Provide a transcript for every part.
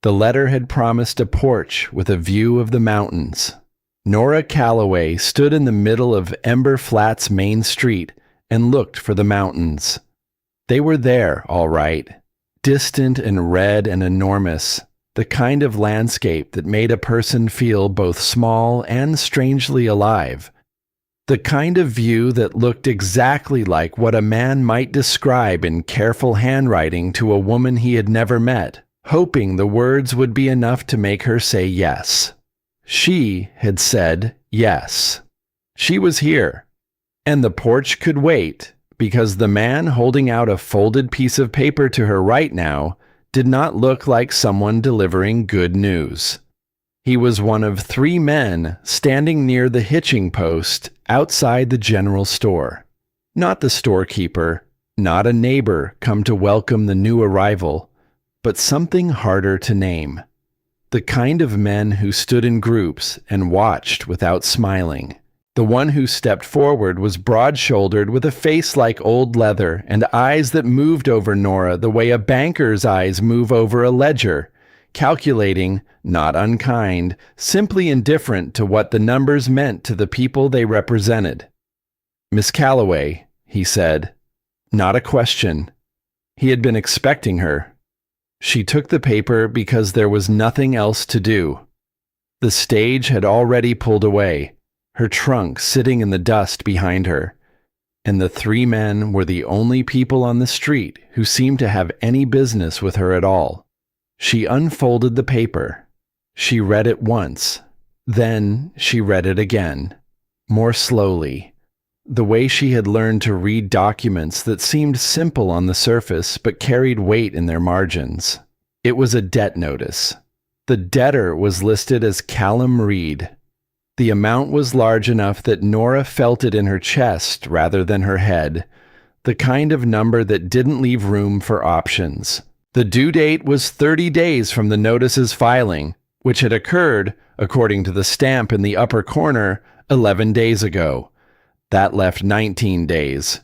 The letter had promised a porch with a view of the mountains. Nora Calloway stood in the middle of Ember Flats' main street and looked for the mountains. They were there, all right, distant and red and enormous, the kind of landscape that made a person feel both small and strangely alive. The kind of view that looked exactly like what a man might describe in careful handwriting to a woman he had never met, hoping the words would be enough to make her say yes. She had said yes. She was here. And the porch could wait, because the man holding out a folded piece of paper to her right now did not look like someone delivering good news. He was one of 3 men standing near the hitching post outside the general store. Not the storekeeper, not a neighbor come to welcome the new arrival, but something harder to name. The kind of men who stood in groups and watched without smiling. The one who stepped forward was broad-shouldered with a face like old leather and eyes that moved over Nora the way a banker's eyes move over a ledger, calculating, not unkind, simply indifferent to what the numbers meant to the people they represented. "Miss Calloway," he said. Not a question. He had been expecting her. She took the paper because there was nothing else to do. The stage had already pulled away, her trunk sitting in the dust behind her, and the 3 men were the only people on the street who seemed to have any business with her at all. She unfolded the paper. She read it once. Then she read it again, more slowly, the way she had learned to read documents that seemed simple on the surface but carried weight in their margins. It was a debt notice. The debtor was listed as Callum Reed. The amount was large enough that Nora felt it in her chest rather than her head, the kind of number that didn't leave room for options. The due date was 30 days from the notice's filing, which had occurred, according to the stamp in the upper corner, 11 days ago. That left 19 days.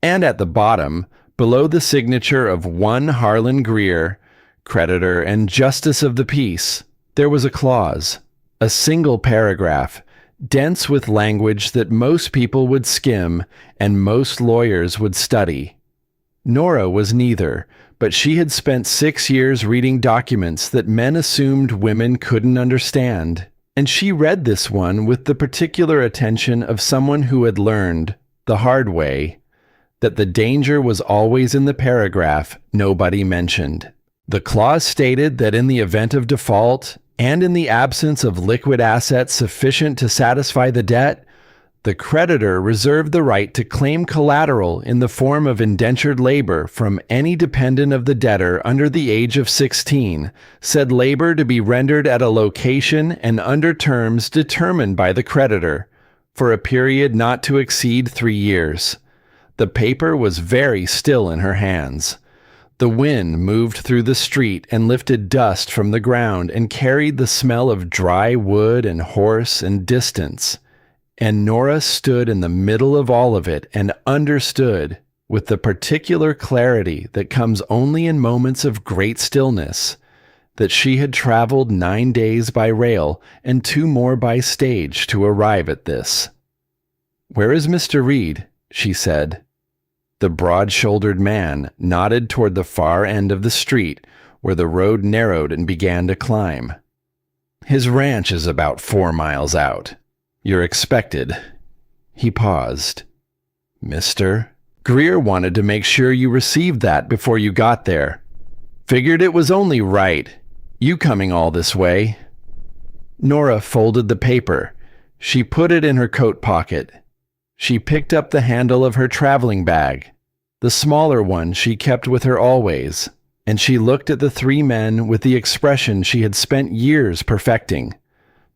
And at the bottom, below the signature of one Harlan Greer, creditor and justice of the peace, there was a clause, a single paragraph, dense with language that most people would skim and most lawyers would study. Nora was neither, but she had spent 6 years reading documents that men assumed women couldn't understand. And she read this one with the particular attention of someone who had learned, the hard way, that the danger was always in the paragraph nobody mentioned. The clause stated that in the event of default, and in the absence of liquid assets sufficient to satisfy the debt, the creditor reserved the right to claim collateral in the form of indentured labor from any dependent of the debtor under the age of 16, said labor to be rendered at a location and under terms determined by the creditor, for a period not to exceed 3 years. The paper was very still in her hands. The wind moved through the street and lifted dust from the ground and carried the smell of dry wood and horse and distance. And Nora stood in the middle of all of it and understood, with the particular clarity that comes only in moments of great stillness, that she had traveled 9 days by rail and 2 more by stage to arrive at this. "Where is Mr. Reed?" she said. The broad-shouldered man nodded toward the far end of the street, where the road narrowed and began to climb. "His ranch is about 4 miles out. You're expected." He paused. "Mr. Greer wanted to make sure you received that before you got there. Figured it was only right, you coming all this way." Nora folded the paper. She put it in her coat pocket. She picked up the handle of her traveling bag, the smaller one she kept with her always, and she looked at the 3 men with the expression she had spent years perfecting.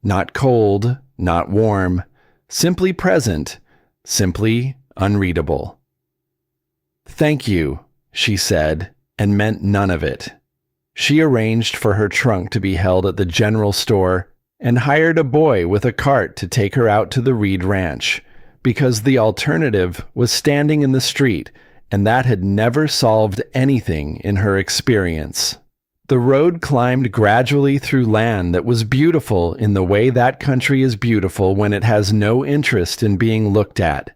Not cold, not warm, simply present, simply unreadable. "Thank you," she said, and meant none of it. She arranged for her trunk to be held at the general store and hired a boy with a cart to take her out to the Reed Ranch, because the alternative was standing in the street, and that had never solved anything in her experience. The road climbed gradually through land that was beautiful in the way that country is beautiful when it has no interest in being looked at.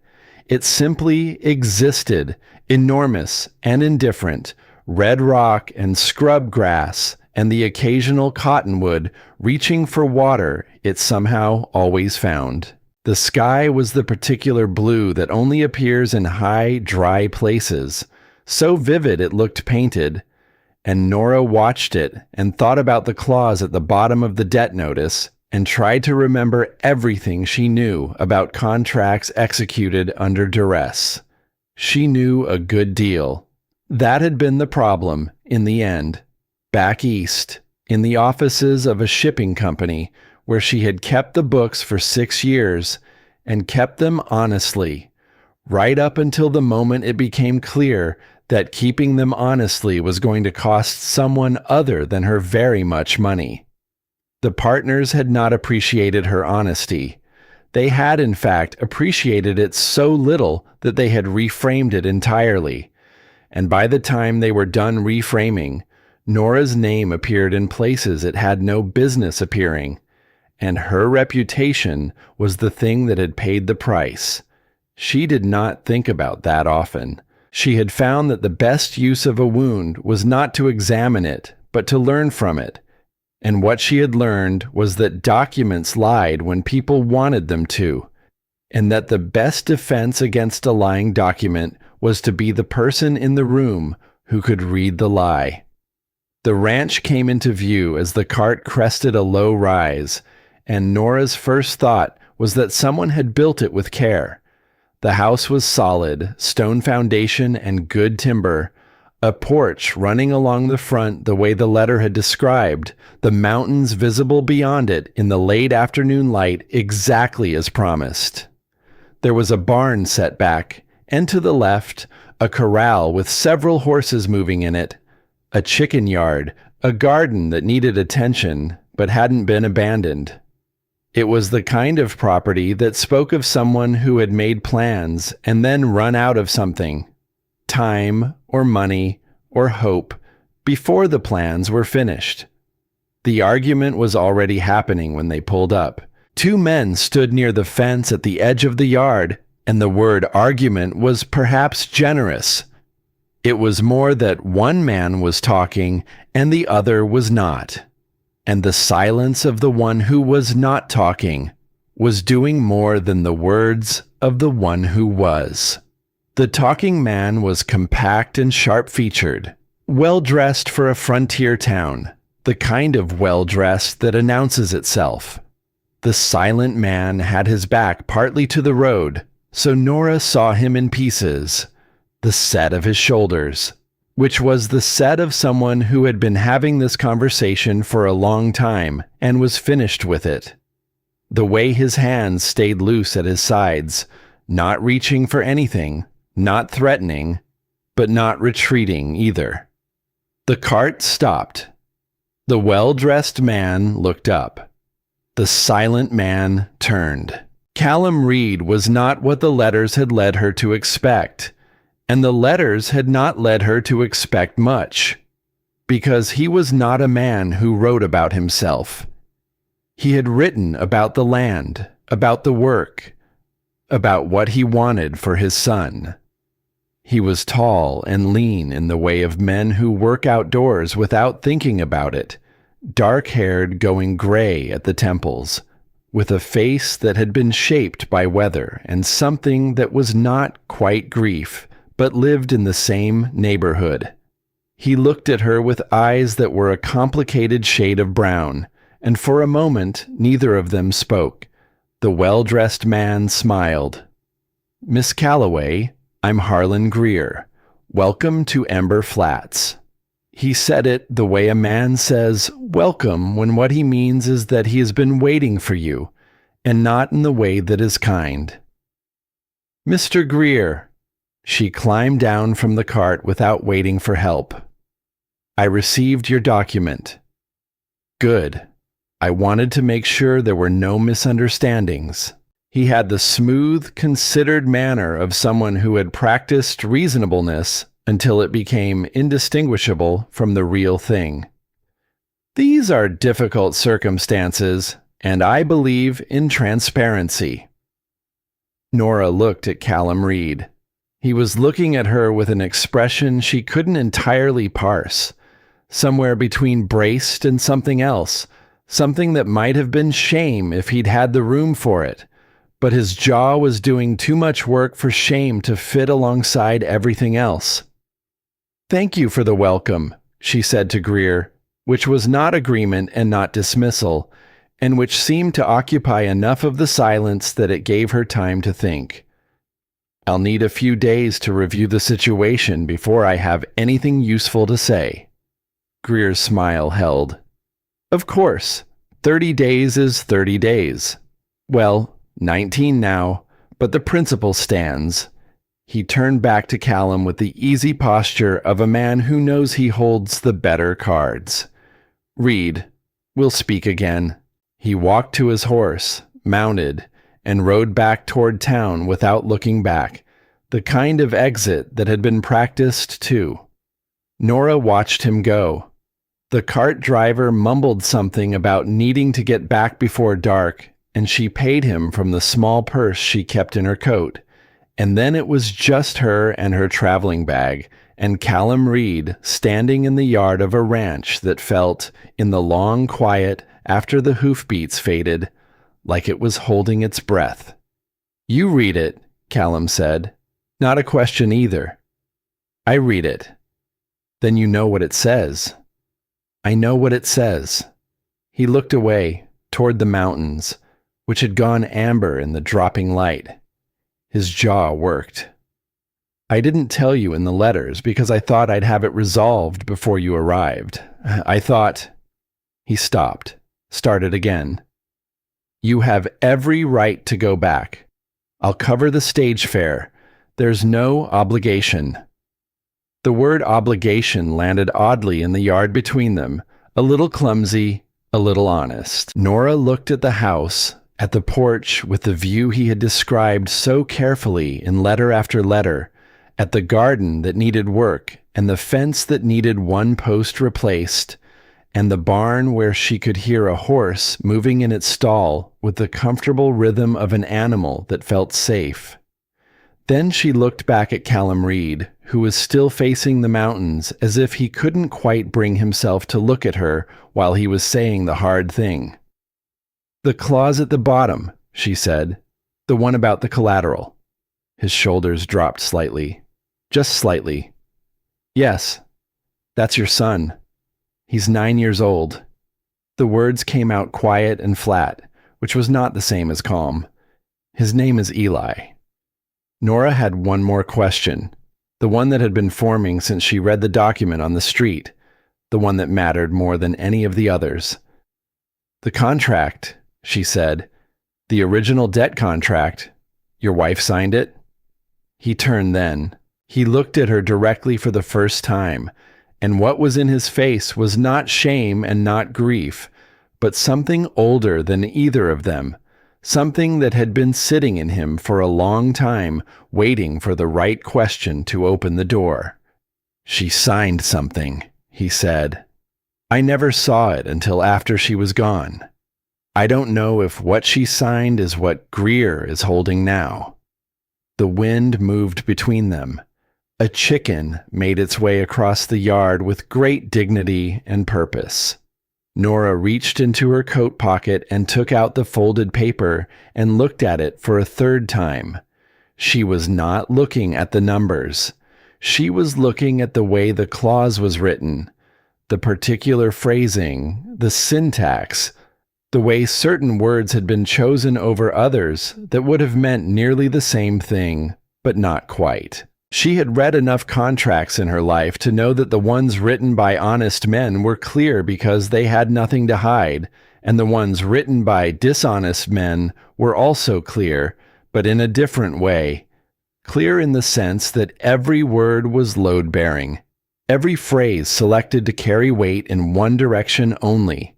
It simply existed, enormous and indifferent, red rock and scrub grass, and the occasional cottonwood reaching for water it somehow always found. The sky was the particular blue that only appears in high, dry places, so vivid it looked painted, and Nora watched it and thought about the clause at the bottom of the debt notice and tried to remember everything she knew about contracts executed under duress. She knew a good deal. That had been the problem, in the end. Back east, in the offices of a shipping company, where she had kept the books for 6 years, and kept them honestly, right up until the moment it became clear that keeping them honestly was going to cost someone other than her very much money. The partners had not appreciated her honesty. They had, in fact, appreciated it so little that they had reframed it entirely. And by the time they were done reframing, Nora's name appeared in places it had no business appearing, and her reputation was the thing that had paid the price. She did not think about that often. She had found that the best use of a wound was not to examine it, but to learn from it. And what she had learned was that documents lied when people wanted them to, and that the best defense against a lying document was to be the person in the room who could read the lie. The ranch came into view as the cart crested a low rise, and Nora's first thought was that someone had built it with care. The house was solid, stone foundation and good timber, a porch running along the front the way the letter had described, the mountains visible beyond it in the late afternoon light exactly as promised. There was a barn set back, and to the left, a corral with several horses moving in it, a chicken yard, a garden that needed attention but hadn't been abandoned. It was the kind of property that spoke of someone who had made plans and then run out of something, time or money or hope, before the plans were finished. The argument was already happening when they pulled up. 2 men stood near the fence at the edge of the yard, and the word argument was perhaps generous. It was more that one man was talking and the other was not. And the silence of the one who was not talking was doing more than the words of the one who was. The talking man was compact and sharp-featured, well-dressed for a frontier town, the kind of well-dressed that announces itself. The silent man had his back partly to the road, so Nora saw him in pieces, the set of his shoulders, which was the set of someone who had been having this conversation for a long time and was finished with it. The way his hands stayed loose at his sides, not reaching for anything, not threatening, but not retreating either. The cart stopped. The well-dressed man looked up. The silent man turned. Callum Reed was not what the letters had led her to expect. And the letters had not led her to expect much, because he was not a man who wrote about himself. He had written about the land, about the work, about what he wanted for his son. He was tall and lean in the way of men who work outdoors without thinking about it, dark-haired going gray at the temples, with a face that had been shaped by weather and something that was not quite grief, but lived in the same neighborhood. He looked at her with eyes that were a complicated shade of brown, and for a moment neither of them spoke. The well-dressed man smiled. "Miss Calloway, I'm Harlan Greer. Welcome to Ember Flats." He said it the way a man says welcome when what he means is that he has been waiting for you, and not in the way that is kind. "Mr. Greer." She climbed down from the cart without waiting for help. "I received your document." "Good. I wanted to make sure there were no misunderstandings." He had the smooth, considered manner of someone who had practiced reasonableness until it became indistinguishable from the real thing. These are difficult circumstances, and I believe in transparency. Nora looked at Callum Reed. He was looking at her with an expression she couldn't entirely parse, somewhere between braced and something else, something that might have been shame if he'd had the room for it, but his jaw was doing too much work for shame to fit alongside everything else. "Thank you for the welcome," she said to Greer, which was not agreement and not dismissal, and which seemed to occupy enough of the silence that it gave her time to think. "I'll need a few days to review the situation before I have anything useful to say." Greer's smile held. "Of course, 30 days is 30 days. Well, 19 now, but the principle stands." He turned back to Callum with the easy posture of a man who knows he holds the better cards. "Reed, we'll speak again." He walked to his horse, mounted, and rode back toward town without looking back, the kind of exit that had been practiced too. Nora watched him go. The cart driver mumbled something about needing to get back before dark, and she paid him from the small purse she kept in her coat. And then it was just her and her traveling bag, and Callum Reed standing in the yard of a ranch that felt, in the long quiet after the hoofbeats faded, like it was holding its breath. "You read it," Callum said. "Not a question either." "I read it." "Then you know what it says." "I know what it says." He looked away, toward the mountains, which had gone amber in the dropping light. His jaw worked. "I didn't tell you in the letters because I thought I'd have it resolved before you arrived. I thought—" He stopped, started again. "You have every right to go back. I'll cover the stage fare. There's no obligation." The word obligation landed oddly in the yard between them, a little clumsy, a little honest. Nora looked at the house, at the porch with the view he had described so carefully in letter after letter, at the garden that needed work, and the fence that needed one post replaced, and the barn where she could hear a horse moving in its stall with the comfortable rhythm of an animal that felt safe. Then she looked back at Callum Reed, who was still facing the mountains as if he couldn't quite bring himself to look at her while he was saying the hard thing. "The clause at the bottom," she said. "The one about the collateral." His shoulders dropped slightly. Just slightly. "Yes. That's your son. He's 9 years old." The words came out quiet and flat, which was not the same as calm. "His name is Eli." Nora had one more question, the one that had been forming since she read the document on the street, the one that mattered more than any of the others. "The contract," she said. "The original debt contract. Your wife signed it?" He turned then. He looked at her directly for the first time, and what was in his face was not shame and not grief, but something older than either of them, something that had been sitting in him for a long time, waiting for the right question to open the door. "She signed something," he said. "I never saw it until after she was gone. I don't know if what she signed is what Greer is holding now." The wind moved between them. A chicken made its way across the yard with great dignity and purpose. Nora reached into her coat pocket and took out the folded paper and looked at it for a third time. She was not looking at the numbers. She was looking at the way the clause was written, the particular phrasing, the syntax, the way certain words had been chosen over others that would have meant nearly the same thing, but not quite. She had read enough contracts in her life to know that the ones written by honest men were clear because they had nothing to hide, and the ones written by dishonest men were also clear, but in a different way. Clear in the sense that every word was load-bearing, every phrase selected to carry weight in one direction only.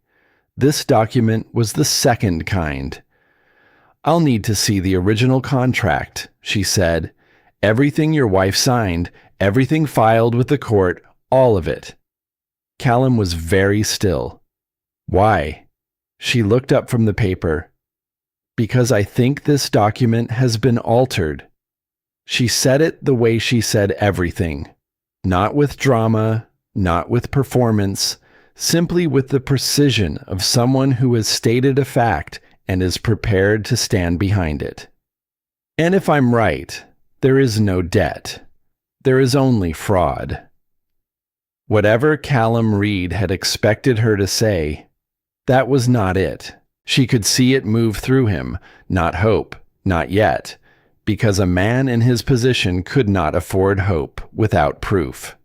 This document was the second kind. "I'll need to see the original contract," she said. "Everything your wife signed, everything filed with the court, all of it." Callum was very still. Why? She looked up from the paper. Because I think this document has been altered. She said it the way she said everything. Not with drama, not with performance, simply with the precision of someone who has stated a fact and is prepared to stand behind it. And if I'm right, there is no debt. There is only fraud. Whatever Callum Reed had expected her to say, that was not it. She could see it move through him, not hope, not yet, because a man in his position could not afford hope without proof.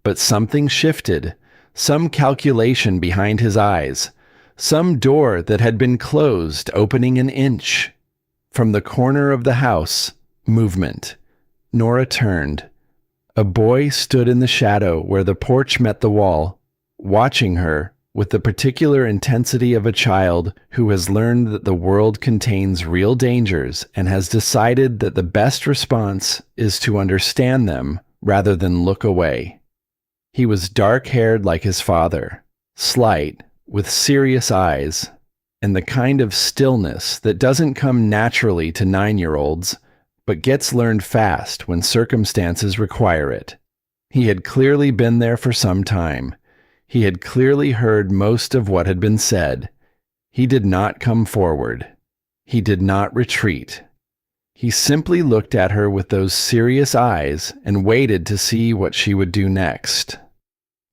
But something shifted, some calculation behind his eyes, some door that had been closed opening an inch. From the corner of the house, movement. Nora turned. A boy stood in the shadow where the porch met the wall, watching her with the particular intensity of a child who has learned that the world contains real dangers and has decided that the best response is to understand them rather than look away. He was dark-haired like his father, slight, with serious eyes, and the kind of stillness that doesn't come naturally to 9-year-olds, but gets learned fast when circumstances require it. He had clearly been there for some time. He had clearly heard most of what had been said. He did not come forward. He did not retreat. He simply looked at her with those serious eyes and waited to see what she would do next.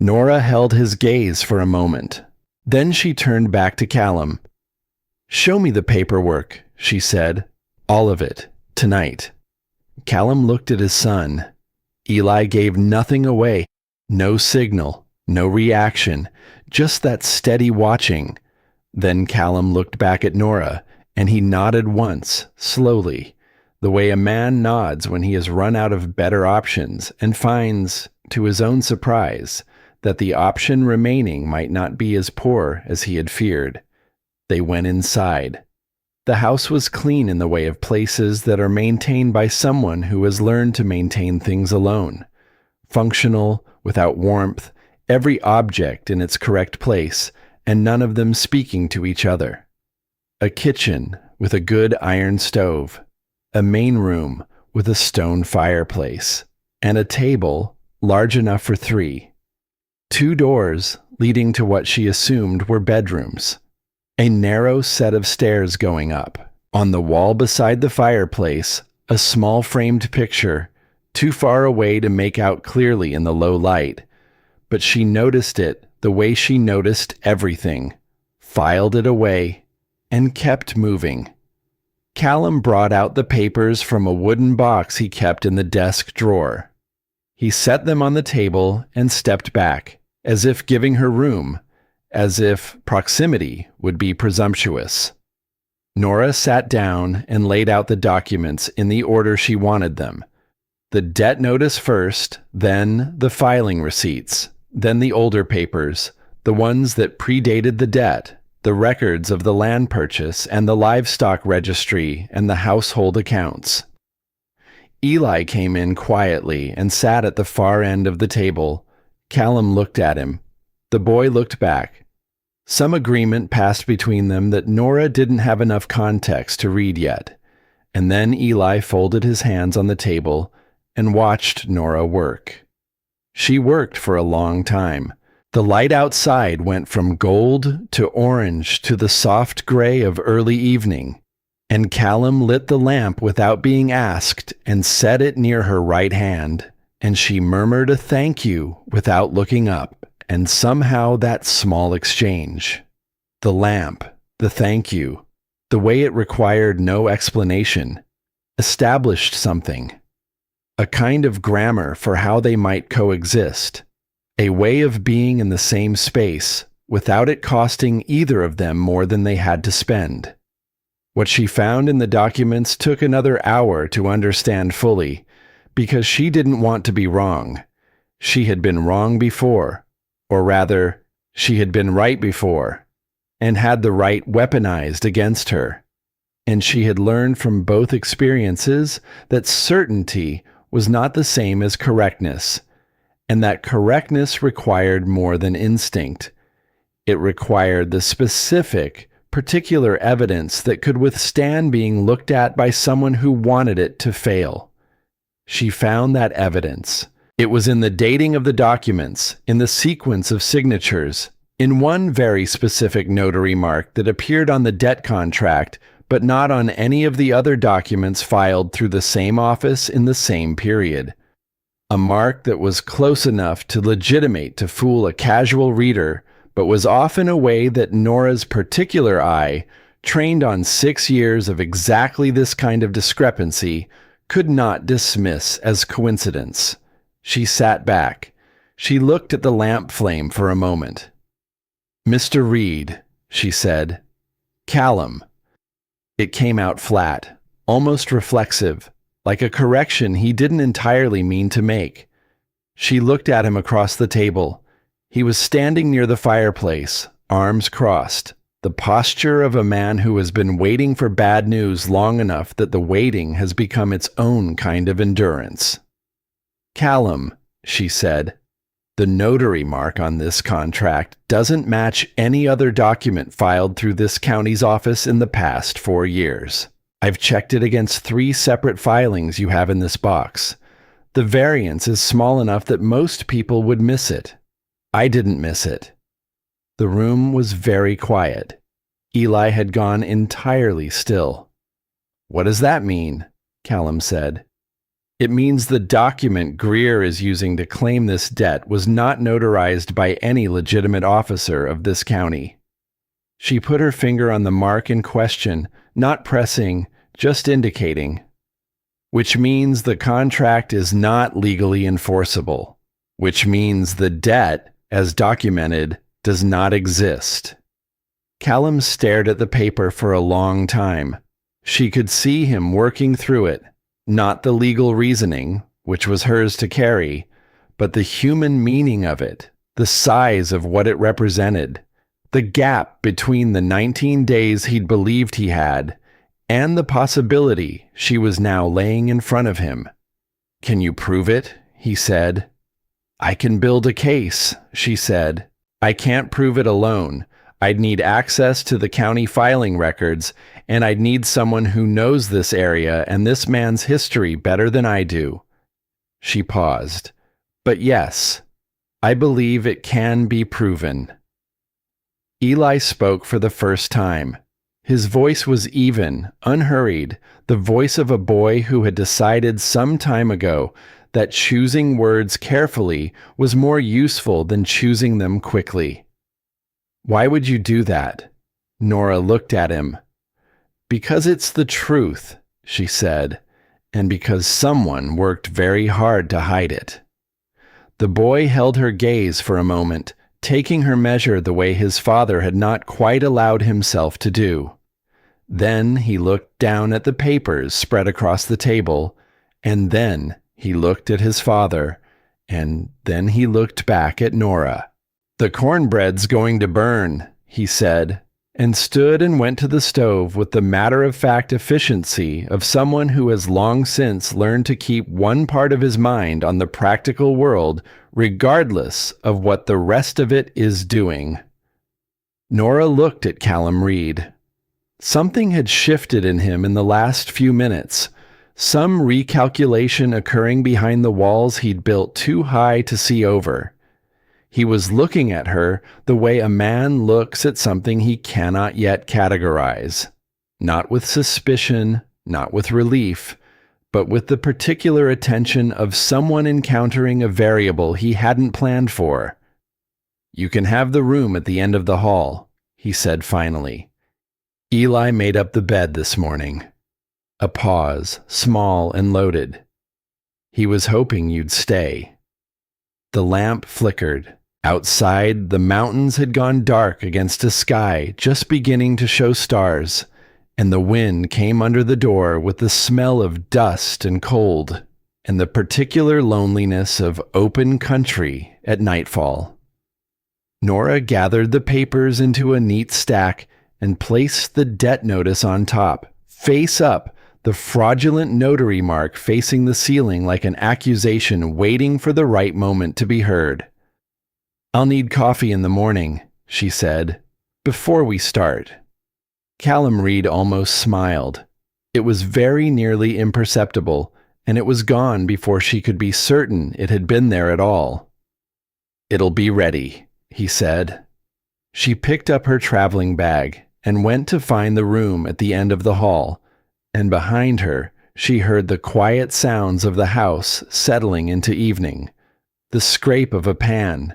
Nora held his gaze for a moment. Then she turned back to Callum. "Show me the paperwork," she said. "All of it, tonight." Callum looked at his son. Eli gave nothing away, no signal, no reaction, just that steady watching. Then Callum looked back at Nora, and he nodded once, slowly, the way a man nods when he has run out of better options and finds, to his own surprise, that the option remaining might not be as poor as he had feared. They went inside. The house was clean in the way of places that are maintained by someone who has learned to maintain things alone. Functional, without warmth, every object in its correct place, and none of them speaking to each other. A kitchen with a good iron stove, a main room with a stone fireplace, and a table large enough for 3. 2 doors leading to what she assumed were bedrooms. A narrow set of stairs going up. On the wall beside the fireplace, a small framed picture, too far away to make out clearly in the low light. But she noticed it the way she noticed everything, filed it away, and kept moving. Callum brought out the papers from a wooden box he kept in the desk drawer. He set them on the table and stepped back, as if giving her room, as if proximity would be presumptuous. Nora sat down and laid out the documents in the order she wanted them. The debt notice first, then the filing receipts, then the older papers, the ones that predated the debt, the records of the land purchase and the livestock registry and the household accounts. Eli came in quietly and sat at the far end of the table. Callum looked at him. The boy looked back. Some agreement passed between them that Nora didn't have enough context to read yet, and then Eli folded his hands on the table and watched Nora work. She worked for a long time. The light outside went from gold to orange to the soft gray of early evening, and Callum lit the lamp without being asked and set it near her right hand, and she murmured a thank you without looking up. And somehow that small exchange, the lamp, the thank you, the way it required no explanation, established something, a kind of grammar for how they might coexist, a way of being in the same space without it costing either of them more than they had to spend. What she found in the documents took another hour to understand fully, because she didn't want to be wrong. She had been wrong before. Or rather, she had been right before, and had the right weaponized against her. And she had learned from both experiences that certainty was not the same as correctness, and that correctness required more than instinct. It required the specific, particular evidence that could withstand being looked at by someone who wanted it to fail. She found that evidence. It was in the dating of the documents, in the sequence of signatures, in one very specific notary mark that appeared on the debt contract, but not on any of the other documents filed through the same office in the same period. A mark that was close enough to legitimate to fool a casual reader, but was off in a way that Nora's particular eye, trained on 6 years of exactly this kind of discrepancy, could not dismiss as coincidence. She sat back. She looked at the lamp flame for a moment. "Mr. Reed," she said. "Callum." It came out flat, almost reflexive, like a correction he didn't entirely mean to make. She looked at him across the table. He was standing near the fireplace, arms crossed, the posture of a man who has been waiting for bad news long enough that the waiting has become its own kind of endurance. "Callum," she said, "the notary mark on this contract doesn't match any other document filed through this county's office in the past 4 years. I've checked it against 3 separate filings you have in this box. The variance is small enough that most people would miss it. I didn't miss it." The room was very quiet. Eli had gone entirely still. "What does that mean?" Callum said. "It means the document Greer is using to claim this debt was not notarized by any legitimate officer of this county." She put her finger on the mark in question, not pressing, just indicating. "Which means the contract is not legally enforceable. Which means the debt, as documented, does not exist." Callum stared at the paper for a long time. She could see him working through it, not the legal reasoning, which was hers to carry, but the human meaning of it, the size of what it represented, the gap between the 19 days he'd believed he had, and the possibility she was now laying in front of him. "Can you prove it?" he said. "I can build a case," she said. "I can't prove it alone. I'd need access to the county filing records, and I'd need someone who knows this area and this man's history better than I do." She paused. "But yes, I believe it can be proven." Eli spoke for the first time. His voice was even, unhurried, the voice of a boy who had decided some time ago that choosing words carefully was more useful than choosing them quickly. "Why would you do that?" Nora looked at him. "Because it's the truth," she said, "and because someone worked very hard to hide it." The boy held her gaze for a moment, taking her measure the way his father had not quite allowed himself to do. Then he looked down at the papers spread across the table, and then he looked at his father, and then he looked back at Nora. "The cornbread's going to burn," he said, and stood and went to the stove with the matter-of-fact efficiency of someone who has long since learned to keep one part of his mind on the practical world regardless of what the rest of it is doing. Nora looked at Callum Reed. Something had shifted in him in the last few minutes, some recalculation occurring behind the walls he'd built too high to see over. He was looking at her the way a man looks at something he cannot yet categorize. Not with suspicion, not with relief, but with the particular attention of someone encountering a variable he hadn't planned for. "You can have the room at the end of the hall," he said finally. "Eli made up the bed this morning." A pause, small and loaded. "He was hoping you'd stay." The lamp flickered. Outside, the mountains had gone dark against a sky just beginning to show stars, and the wind came under the door with the smell of dust and cold, and the particular loneliness of open country at nightfall. Nora gathered the papers into a neat stack and placed the debt notice on top, face up, the fraudulent notary mark facing the ceiling like an accusation waiting for the right moment to be heard. "I'll need coffee in the morning," she said, "before we start." Callum Reed almost smiled. It was very nearly imperceptible, and it was gone before she could be certain it had been there at all. "It'll be ready," he said. She picked up her traveling bag and went to find the room at the end of the hall, and behind her she heard the quiet sounds of the house settling into evening, the scrape of a pan,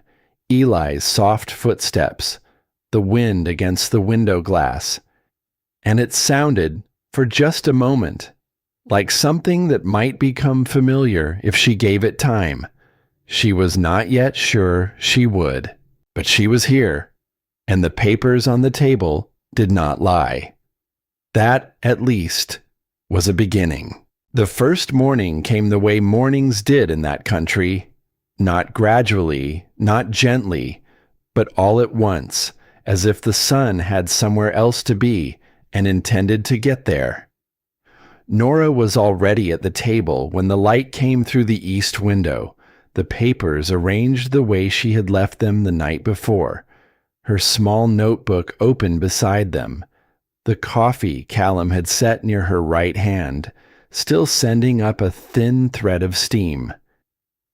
Eli's soft footsteps, the wind against the window glass, and it sounded, for just a moment, like something that might become familiar if she gave it time. She was not yet sure she would, but she was here, and the papers on the table did not lie. That, at least, was a beginning. The first morning came the way mornings did in that country, not gradually, not gently, but all at once, as if the sun had somewhere else to be and intended to get there. Nora was already at the table when the light came through the east window, the papers arranged the way she had left them the night before, her small notebook open beside them, the coffee Callum had set near her right hand, still sending up a thin thread of steam.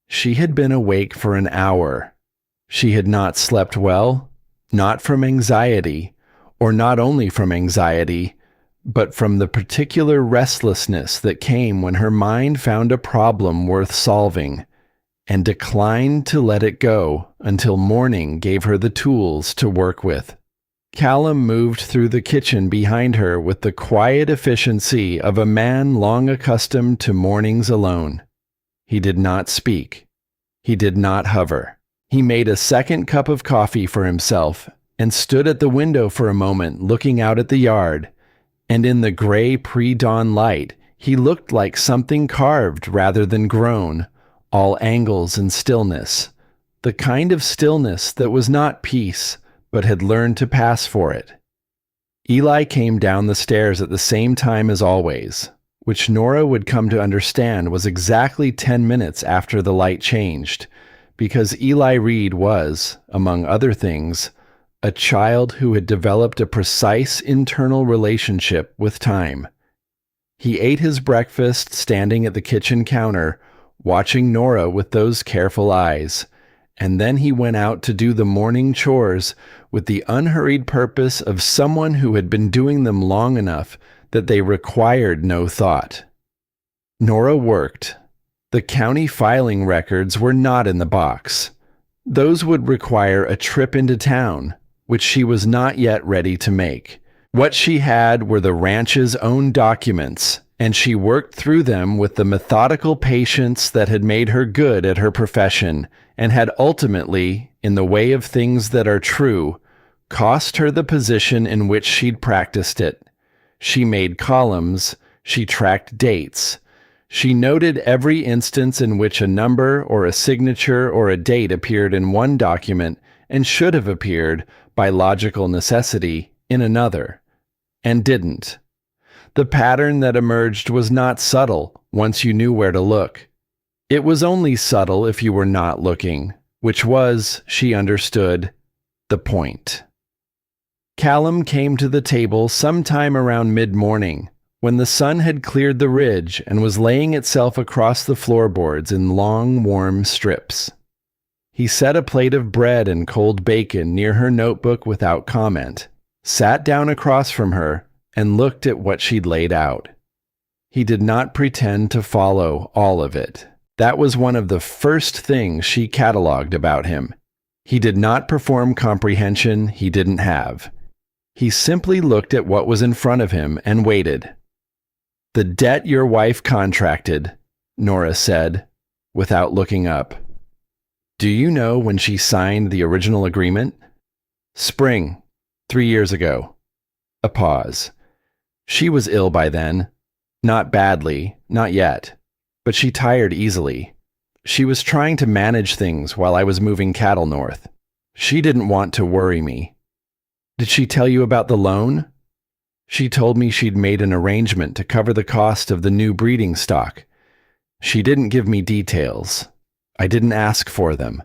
She had been awake for an hour. She had not slept well, not from anxiety, or not only from anxiety, but from the particular restlessness that came when her mind found a problem worth solving, and declined to let it go until morning gave her the tools to work with. Callum moved through the kitchen behind her with the quiet efficiency of a man long accustomed to mornings alone. He did not speak. He did not hover. He made a second cup of coffee for himself and stood at the window for a moment looking out at the yard, and in the gray pre-dawn light he looked like something carved rather than grown, all angles and stillness, the kind of stillness that was not peace, but had learned to pass for it. Eli came down the stairs at the same time as always, which Nora would come to understand was exactly 10 minutes after the light changed, because Eli Reed was, among other things, a child who had developed a precise internal relationship with time. He ate his breakfast standing at the kitchen counter, watching Nora with those careful eyes, and then he went out to do the morning chores with the unhurried purpose of someone who had been doing them long enough that they required no thought. Nora worked. The county filing records were not in the box. Those would require a trip into town, which she was not yet ready to make. What she had were the ranch's own documents, and she worked through them with the methodical patience that had made her good at her profession, and had ultimately, in the way of things that are true, cost her the position in which she'd practiced it. She made columns, she tracked dates, she noted every instance in which a number or a signature or a date appeared in one document and should have appeared, by logical necessity, in another, and didn't. The pattern that emerged was not subtle once you knew where to look. It was only subtle if you were not looking, which was, she understood, the point. Callum came to the table sometime around mid-morning, when the sun had cleared the ridge and was laying itself across the floorboards in long, warm strips. He set a plate of bread and cold bacon near her notebook without comment, sat down across from her, and looked at what she'd laid out. He did not pretend to follow all of it. That was one of the first things she cataloged about him. He did not perform comprehension he didn't have. He simply looked at what was in front of him and waited. "The debt your wife contracted," Nora said, without looking up. "Do you know when she signed the original agreement?" "Spring, 3 years ago." A pause. "She was ill by then. Not badly, not yet, but she tired easily. She was trying to manage things while I was moving cattle north. She didn't want to worry me." "Did she tell you about the loan?" "She told me she'd made an arrangement to cover the cost of the new breeding stock. She didn't give me details. I didn't ask for them."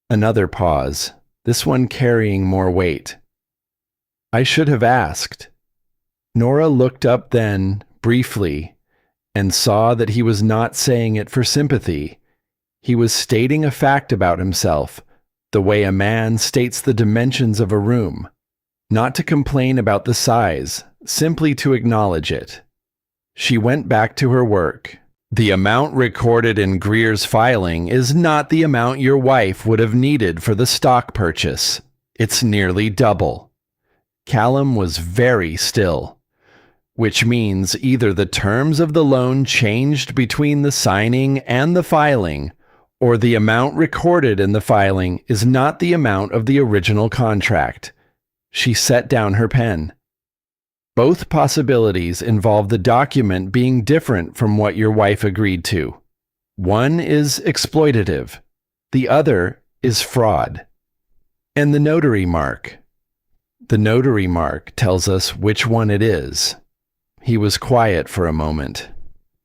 Another pause. this one carrying more weight. I should have asked. Nora looked up then, briefly, and saw that he was not saying it for sympathy. He was stating a fact about himself, the way a man states the dimensions of a room, not to complain about the size, simply to acknowledge it. She went back to her work. The amount recorded in Greer's filing is not the amount your wife would have needed for the stock purchase. It's nearly double. Callum was very still, which means either the terms of the loan changed between the signing and the filing, or the amount recorded in the filing is not the amount of the original contract. She set down her pen. Both possibilities involve the document being different from what your wife agreed to. One is exploitative. The other is fraud. And the notary mark. The notary mark tells us which one it is. He was quiet for a moment.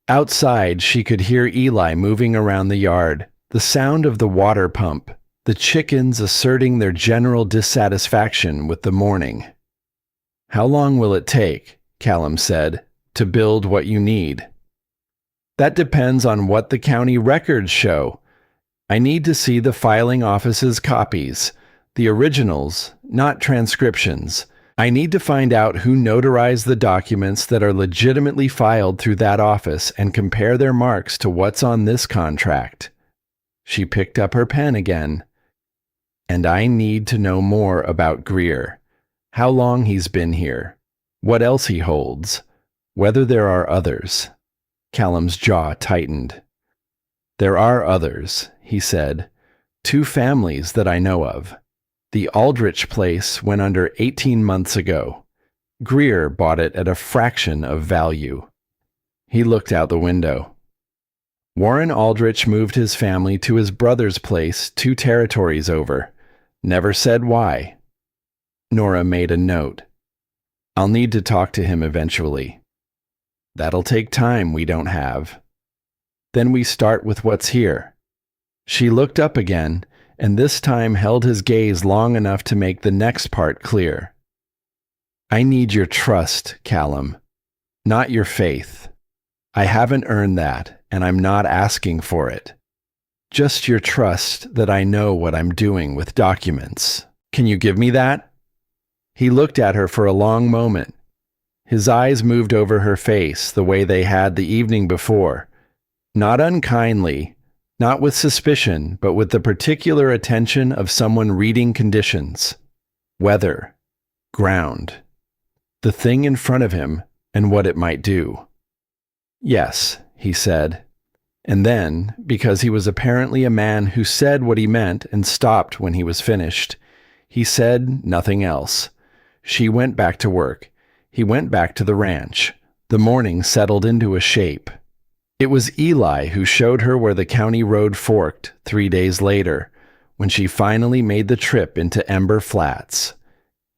Outside, she could hear Eli moving around the yard, the sound of the water pump, the chickens asserting their general dissatisfaction with the morning. How long will it take, Callum said, to build what you need? That depends on what the county records show. I need to see the filing office's copies, the originals, not transcriptions. I need to find out who notarized the documents that are legitimately filed through that office and compare their marks to what's on this contract. She picked up her pen again. And I need to know more about Greer. How long he's been here, what else he holds, whether there are others. Callum's jaw tightened. There are others, he said. 2 families that I know of. The Aldrich place went under 18 months ago. Greer bought it at a fraction of value. He looked out the window. Warren Aldrich moved his family to his brother's place 2 territories over. Never said why. Nora made a note. I'll need to talk to him eventually. That'll take time we don't have. Then we start with what's here. She looked up again, and this time held his gaze long enough to make the next part clear. I need your trust, Callum, not your faith. I haven't earned that, and I'm not asking for it. Just your trust that I know what I'm doing with documents. Can you give me that? He looked at her for a long moment. His eyes moved over her face the way they had the evening before. Not unkindly, not with suspicion, but with the particular attention of someone reading conditions. Weather. Ground. The thing in front of him and what it might do. Yes, he said. And then, because he was apparently a man who said what he meant and stopped when he was finished, he said nothing else. She went back to work. He went back to the ranch. The morning settled into a shape. It was Eli who showed her where the county road forked 3 days later, when she finally made the trip into Ember Flats.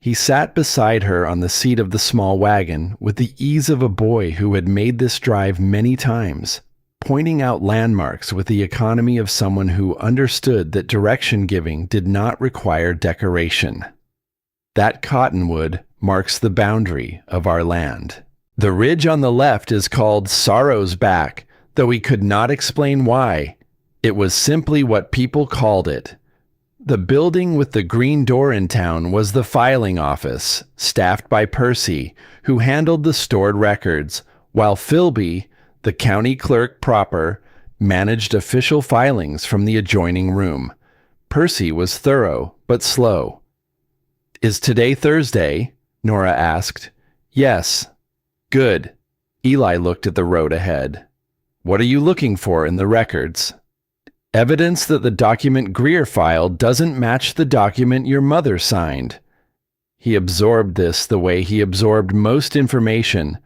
He sat beside her on the seat of the small wagon with the ease of a boy who had made this drive many times, pointing out landmarks with the economy of someone who understood that direction giving did not require decoration. That cottonwood marks the boundary of our land. The ridge on the left is called Sorrow's Back, though he could not explain why. It was simply what people called it. The building with the green door in town was the filing office, staffed by Percy, who handled the stored records, while Philby, the county clerk proper, managed official filings from the adjoining room. Percy was thorough, but slow. Is today Thursday? Nora asked. Yes. Good. Eli looked at the road ahead. What are you looking for in the records? Evidence that the document Greer filed doesn't match the document your mother signed. He absorbed this the way he absorbed most information,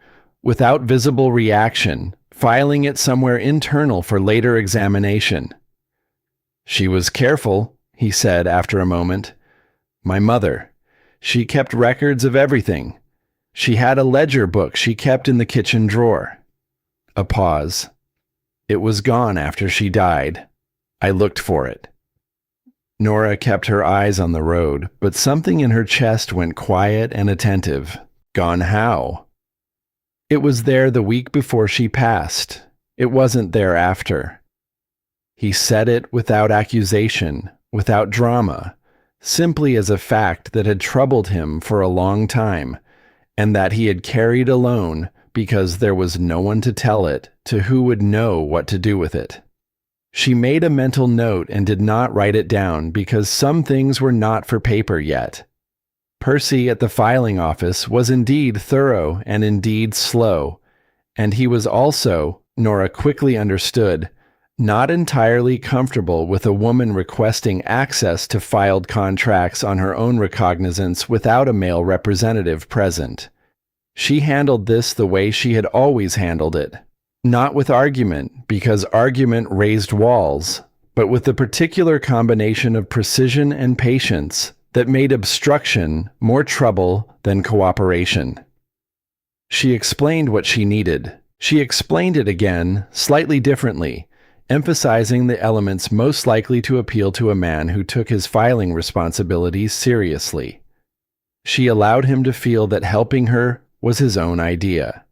without visible reaction, filing it somewhere internal for later examination. She was careful, he said after a moment. My mother. She kept records of everything. She had a ledger book she kept in the kitchen drawer. A pause. It was gone after she died. I looked for it. Nora kept her eyes on the road, but something in her chest went quiet and attentive. Gone how? It was there the week before she passed. It wasn't there after. He said it without accusation, without drama, simply as a fact that had troubled him for a long time, and that he had carried alone because there was no one to tell it to who would know what to do with it. She made a mental note and did not write it down because some things were not for paper yet. Percy at the filing office was indeed thorough and indeed slow, and he was also, Nora quickly understood, not entirely comfortable with a woman requesting access to filed contracts on her own recognizance without a male representative present. She handled this the way she had always handled it, not with argument, because argument raised walls, but with the particular combination of precision and patience that made obstruction more trouble than cooperation. She explained what she needed. She explained it again, slightly differently, emphasizing the elements most likely to appeal to a man who took his filing responsibilities seriously. She allowed him to feel that helping her was his own idea.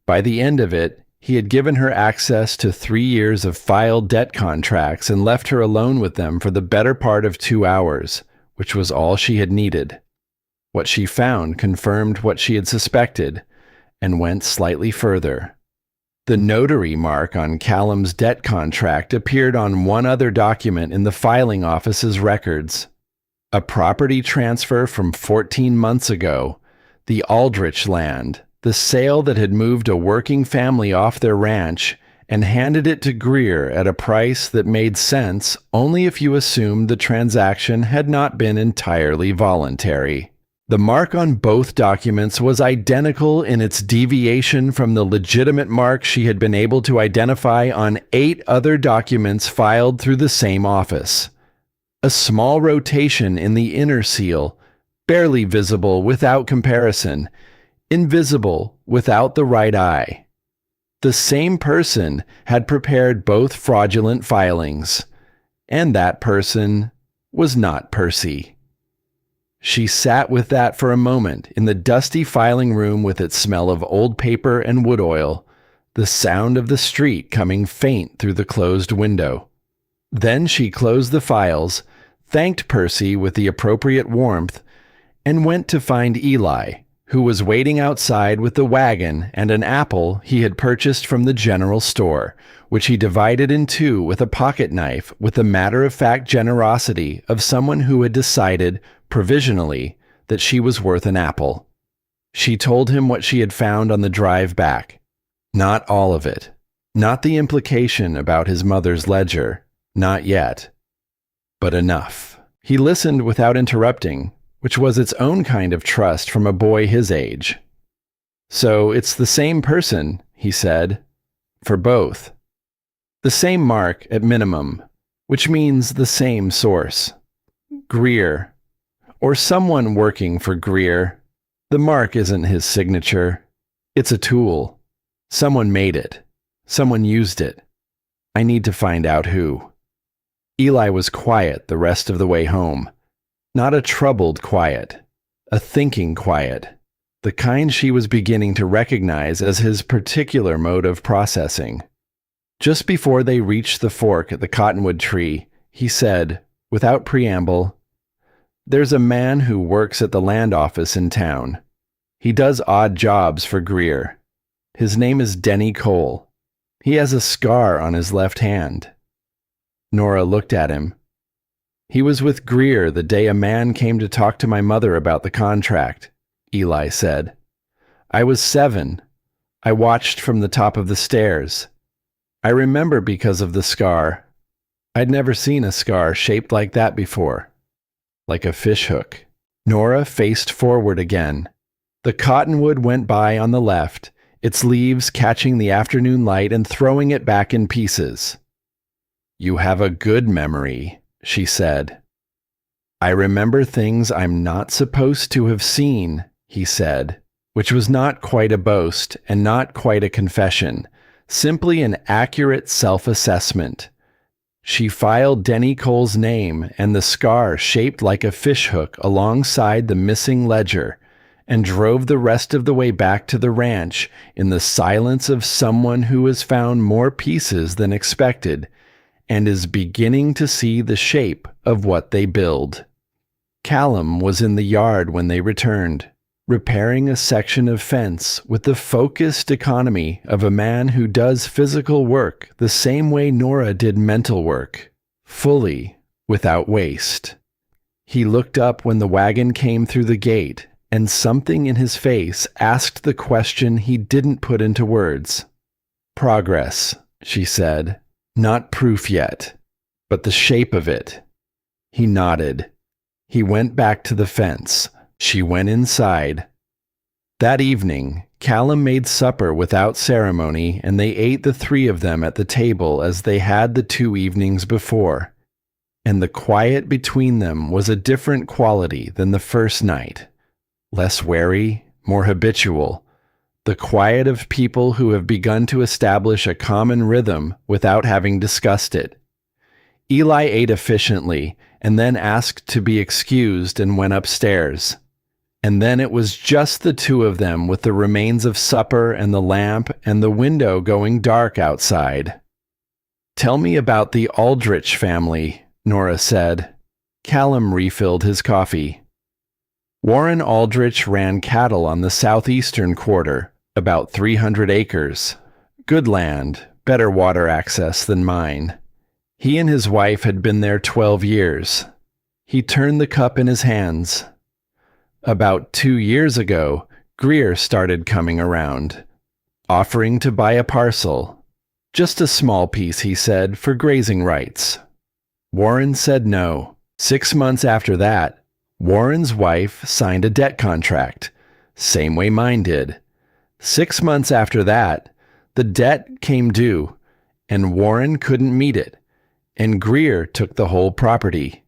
By the end of it, he had given her access to 3 years of filed debt contracts and left her alone with them for the better part of 2 hours, which was all she had needed. What she found confirmed what she had suspected, and went slightly further. The notary mark on Callum's debt contract appeared on one other document in the filing office's records. A property transfer from 14 months ago, the Aldrich land, the sale that had moved a working family off their ranch and handed it to Greer at a price that made sense only if you assumed the transaction had not been entirely voluntary. The mark on both documents was identical in its deviation from the legitimate mark she had been able to identify on 8 other documents filed through the same office. A small rotation in the inner seal, barely visible without comparison, invisible without the right eye. The same person had prepared both fraudulent filings, and that person was not Percy. She sat with that for a moment in the dusty filing room with its smell of old paper and wood oil, the sound of the street coming faint through the closed window. Then she closed the files, thanked Percy with the appropriate warmth, and went to find Eli, who was waiting outside with the wagon and an apple he had purchased from the general store, which he divided in 2 with a pocket knife with the matter-of-fact generosity of someone who had decided, provisionally, that she was worth an apple. She told him what she had found on the drive back. Not all of it. Not the implication about his mother's ledger. Not yet. But enough. He listened without interrupting, which was its own kind of trust from a boy his age. So it's the same person, he said, for both. The same mark at minimum, which means the same source. Greer, or someone working for Greer. The mark isn't his signature. It's a tool. Someone made it. Someone used it. I need to find out who. Eli was quiet the rest of the way home. Not a troubled quiet, a thinking quiet, the kind she was beginning to recognize as his particular mode of processing. Just before they reached the fork at the cottonwood tree, he said, without preamble, "There's a man who works at the land office in town. He does odd jobs for Greer. His name is Denny Cole. He has a scar on his left hand." Nora looked at him. "He was with Greer the day a man came to talk to my mother about the contract," Eli said. "I was 7. I watched from the top of the stairs. I remember because of the scar. I'd never seen a scar shaped like that before. Like a fishhook." Nora faced forward again. The cottonwood went by on the left, its leaves catching the afternoon light and throwing it back in pieces. "You have a good memory," she said. "I remember things I'm not supposed to have seen," he said, which was not quite a boast and not quite a confession, simply an accurate self-assessment. She filed Denny Cole's name and the scar shaped like a fishhook alongside the missing ledger and drove the rest of the way back to the ranch in the silence of someone who has found more pieces than expected and is beginning to see the shape of what they build. Callum was in the yard when they returned, repairing a section of fence with the focused economy of a man who does physical work the same way Nora did mental work, fully, without waste. He looked up when the wagon came through the gate, and something in his face asked the question he didn't put into words. "Progress," she said. "Not proof yet, but the shape of it." He nodded. He went back to the fence. She went inside. That evening, Callum made supper without ceremony, and they ate the three of them at the table as they had the 2 evenings before. And the quiet between them was a different quality than the first night. Less wary, more habitual. The quiet of people who have begun to establish a common rhythm without having discussed it. Eli ate efficiently and then asked to be excused and went upstairs. And then it was just the two of them with the remains of supper and the lamp and the window going dark outside. "Tell me about the Aldrich family," Nora said. Callum refilled his coffee. Warren Aldrich ran cattle on the southeastern quarter, about 300 acres. Good land, better water access than mine. He and his wife had been there 12 years. He turned the cup in his hands. About 2 years ago, Greer started coming around, offering to buy a parcel. Just a small piece, he said, for grazing rights. Warren said no. 6 months after that, Warren's wife signed a debt contract, same way mine did. 6 months after that, the debt came due, and Warren couldn't meet it, and Greer took the whole property.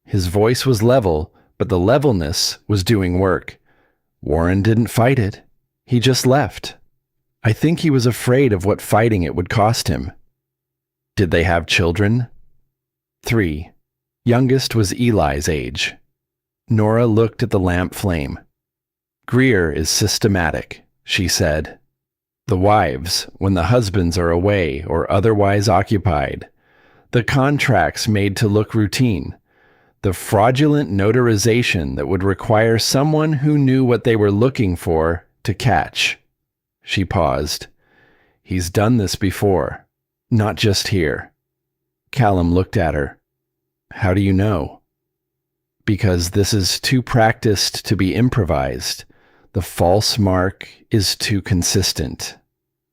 His voice was level, but the levelness was doing work. Warren didn't fight it. He just left. I think he was afraid of what fighting it would cost him. Did they have children? 3. Youngest was Eli's age. Nora looked at the lamp flame. "Greer is systematic," she said. "The wives, when the husbands are away or otherwise occupied. The contracts made to look routine. The fraudulent notarization that would require someone who knew what they were looking for to catch." She paused. "He's done this before, not just here." Callum looked at her. "How do you know?" "Because this is too practiced to be improvised. The false mark is too consistent.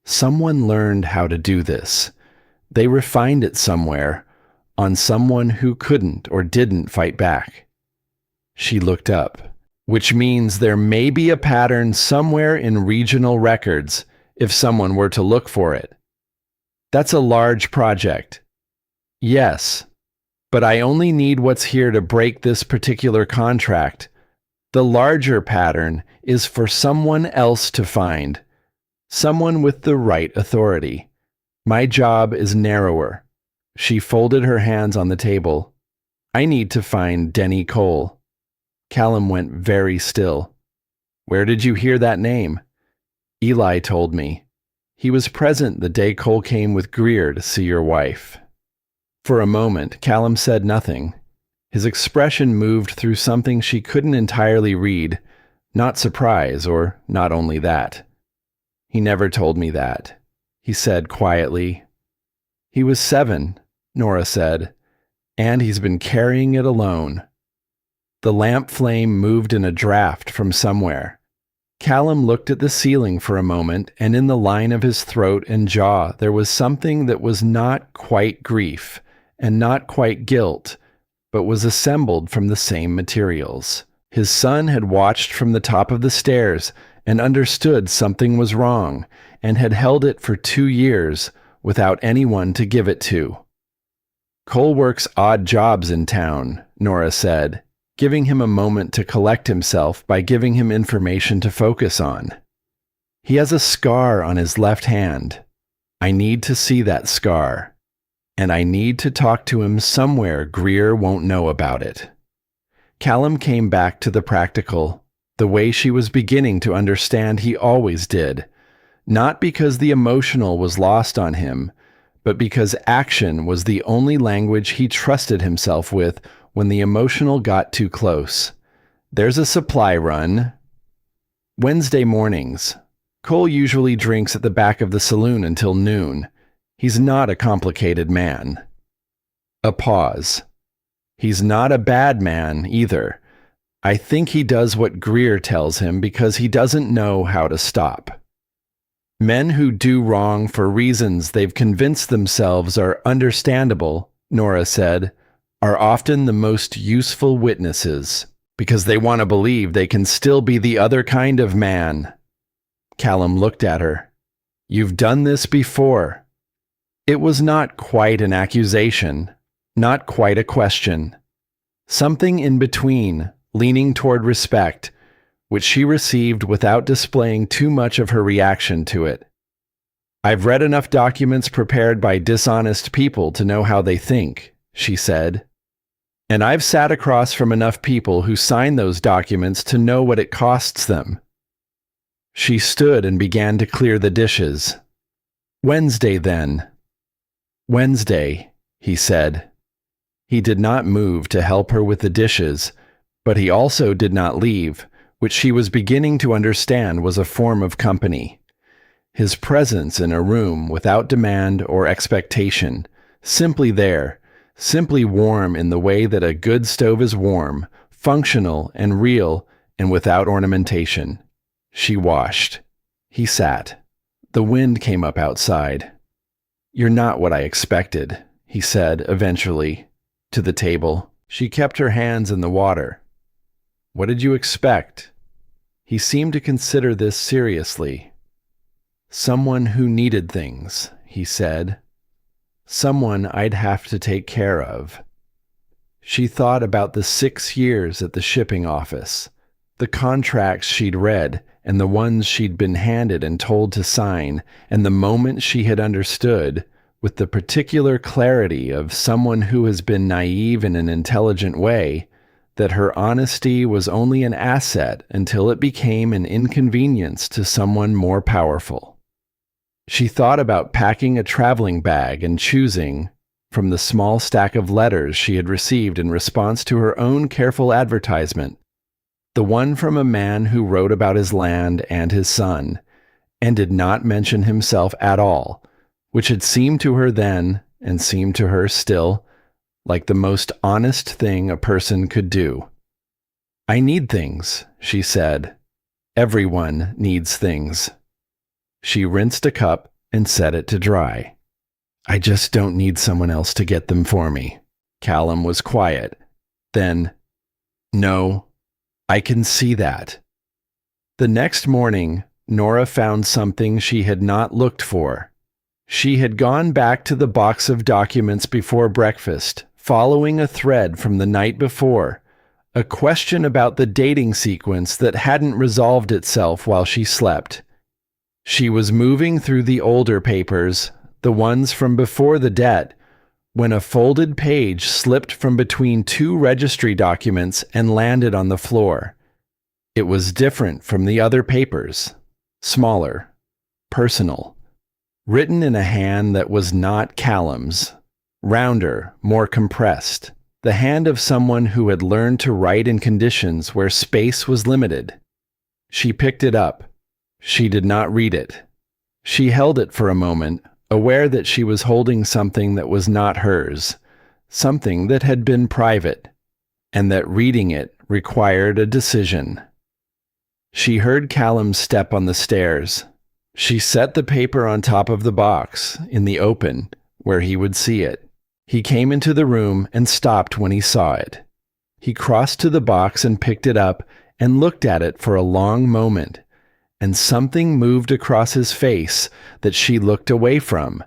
Someone learned how to do this. They refined it somewhere, on someone who couldn't or didn't fight back." She looked up, "which means there may be a pattern somewhere in regional records if someone were to look for it." "That's a large project." "Yes, but I only need what's here to break this particular contract. The larger pattern is for someone else to find, someone with the right authority. My job is narrower." She folded her hands on the table. "I need to find Denny Cole." Callum went very still. "Where did you hear that name?" "Eli told me. He was present the day Cole came with Greer to see your wife." For a moment, Callum said nothing. His expression moved through something she couldn't entirely read, not surprise or not only that. "He never told me that," he said quietly. "He was 7, Nora said, and he's been carrying it alone." The lamp flame moved in a draft from somewhere. Callum looked at the ceiling for a moment, and in the line of his throat and jaw there was something that was not quite grief and not quite guilt, but was assembled from the same materials. His son had watched from the top of the stairs and understood something was wrong, and had held it for 2 years without anyone to give it to. "Cole works odd jobs in town," Nora said, giving him a moment to collect himself by giving him information to focus on. "He has a scar on his left hand. I need to see that scar. and I need to talk to him somewhere Greer won't know about it. Callum came back to the practical, the way she was beginning to understand he always did, not because the emotional was lost on him, but because action was the only language he trusted himself with when the emotional got too close. There's a supply run. Wednesday mornings. Cole usually drinks at the back of the saloon until noon. He's not a complicated man. A pause. He's not a bad man either. I think he does what Greer tells him because he doesn't know how to stop. Men who do wrong for reasons they've convinced themselves are understandable, Nora said, are often the most useful witnesses because they want to believe they can still be the other kind of man. Callum looked at her. You've done this before. It was not quite an accusation, not quite a question. Something in between, leaning toward respect, which she received without displaying too much of her reaction to it. I've read enough documents prepared by dishonest people to know how they think, she said. And I've sat across from enough people who sign those documents to know what it costs them. She stood and began to clear the dishes. Wednesday, then. Wednesday, he said. He did not move to help her with the dishes, but he also did not leave, which she was beginning to understand was a form of company. His presence in a room without demand or expectation, simply there, simply warm in the way that a good stove is warm, functional and real and without ornamentation. She washed. He sat. The wind came up outside. You're not what I expected, he said eventually, to the table. She kept her hands in the water. What did you expect? He seemed to consider this seriously. Someone who needed things, he said. Someone I'd have to take care of. She thought about the 6 years at the shipping office, the contracts she'd read and the ones she'd been handed and told to sign, and the moment she had understood, with the particular clarity of someone who has been naive in an intelligent way, that her honesty was only an asset until it became an inconvenience to someone more powerful. She thought about packing a traveling bag and choosing, from the small stack of letters she had received in response to her own careful advertisement, the one from a man who wrote about his land and his son, and did not mention himself at all, which had seemed to her then, and seemed to her still, like the most honest thing a person could do. I need things, she said. Everyone needs things. She rinsed a cup and set it to dry. I just don't need someone else to get them for me. Callum was quiet. Then, no, I can see that. The next morning, Nora found something she had not looked for. She had gone back to the box of documents before breakfast, following a thread from the night before, a question about the dating sequence that hadn't resolved itself while she slept. She was moving through the older papers, the ones from before the debt, when a folded page slipped from between 2 registry documents and landed on the floor. It was different from the other papers, smaller, personal, written in a hand that was not Callum's, rounder, more compressed, the hand of someone who had learned to write in conditions where space was limited. She picked it up. She did not read it. She held it for a moment, aware that she was holding something that was not hers, something that had been private, and that reading it required a decision. She heard Callum's step on the stairs. She set the paper on top of the box, in the open, where he would see it. He came into the room and stopped when he saw it. He crossed to the box and picked it up and looked at it for a long moment, and something moved across his face that she looked away from,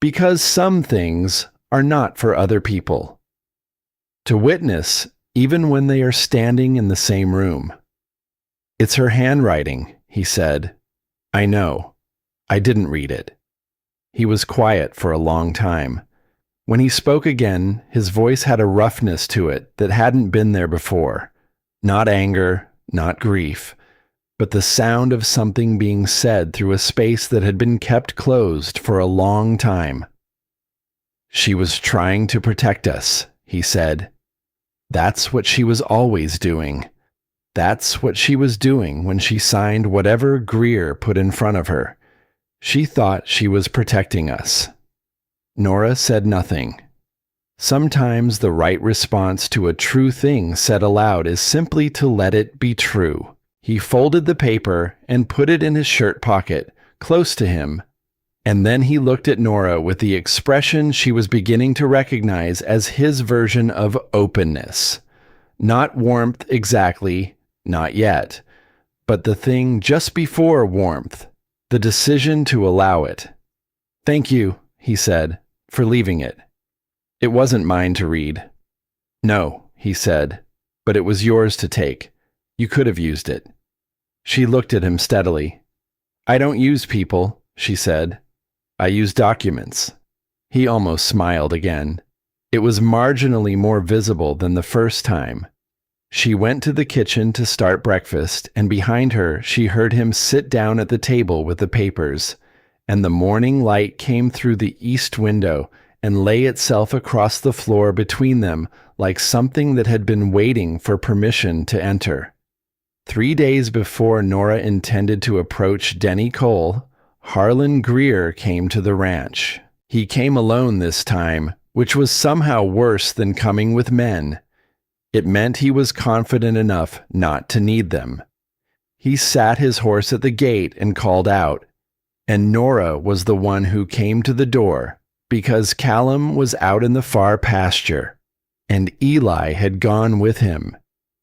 because some things are not for other people to witness, even when they are standing in the same room. It's her handwriting, he said. I know. I didn't read it. He was quiet for a long time. When he spoke again, his voice had a roughness to it that hadn't been there before. Not anger, not grief, but the sound of something being said through a space that had been kept closed for a long time. "She was trying to protect us," he said. "That's what she was always doing. That's what she was doing when she signed whatever Greer put in front of her. She thought she was protecting us." Nora said nothing. Sometimes the right response to a true thing said aloud is simply to let it be true. He folded the paper and put it in his shirt pocket, close to him, and then he looked at Nora with the expression she was beginning to recognize as his version of openness. Not warmth exactly, not yet, but the thing just before warmth, the decision to allow it. "Thank you," he said, "for leaving it. It wasn't mine to read." "No," he said, "but it was yours to take. You could have used it." She looked at him steadily. "I don't use people," she said. "I use documents." He almost smiled again. It was marginally more visible than the first time. She went to the kitchen to start breakfast, and behind her she heard him sit down at the table with the papers, and the morning light came through the east window and lay itself across the floor between them like something that had been waiting for permission to enter. 3 days before Nora intended to approach Denny Cole, Harlan Greer came to the ranch. He came alone this time, which was somehow worse than coming with men. It meant he was confident enough not to need them. He sat his horse at the gate and called out, and Nora was the one who came to the door, because Callum was out in the far pasture, and Eli had gone with him,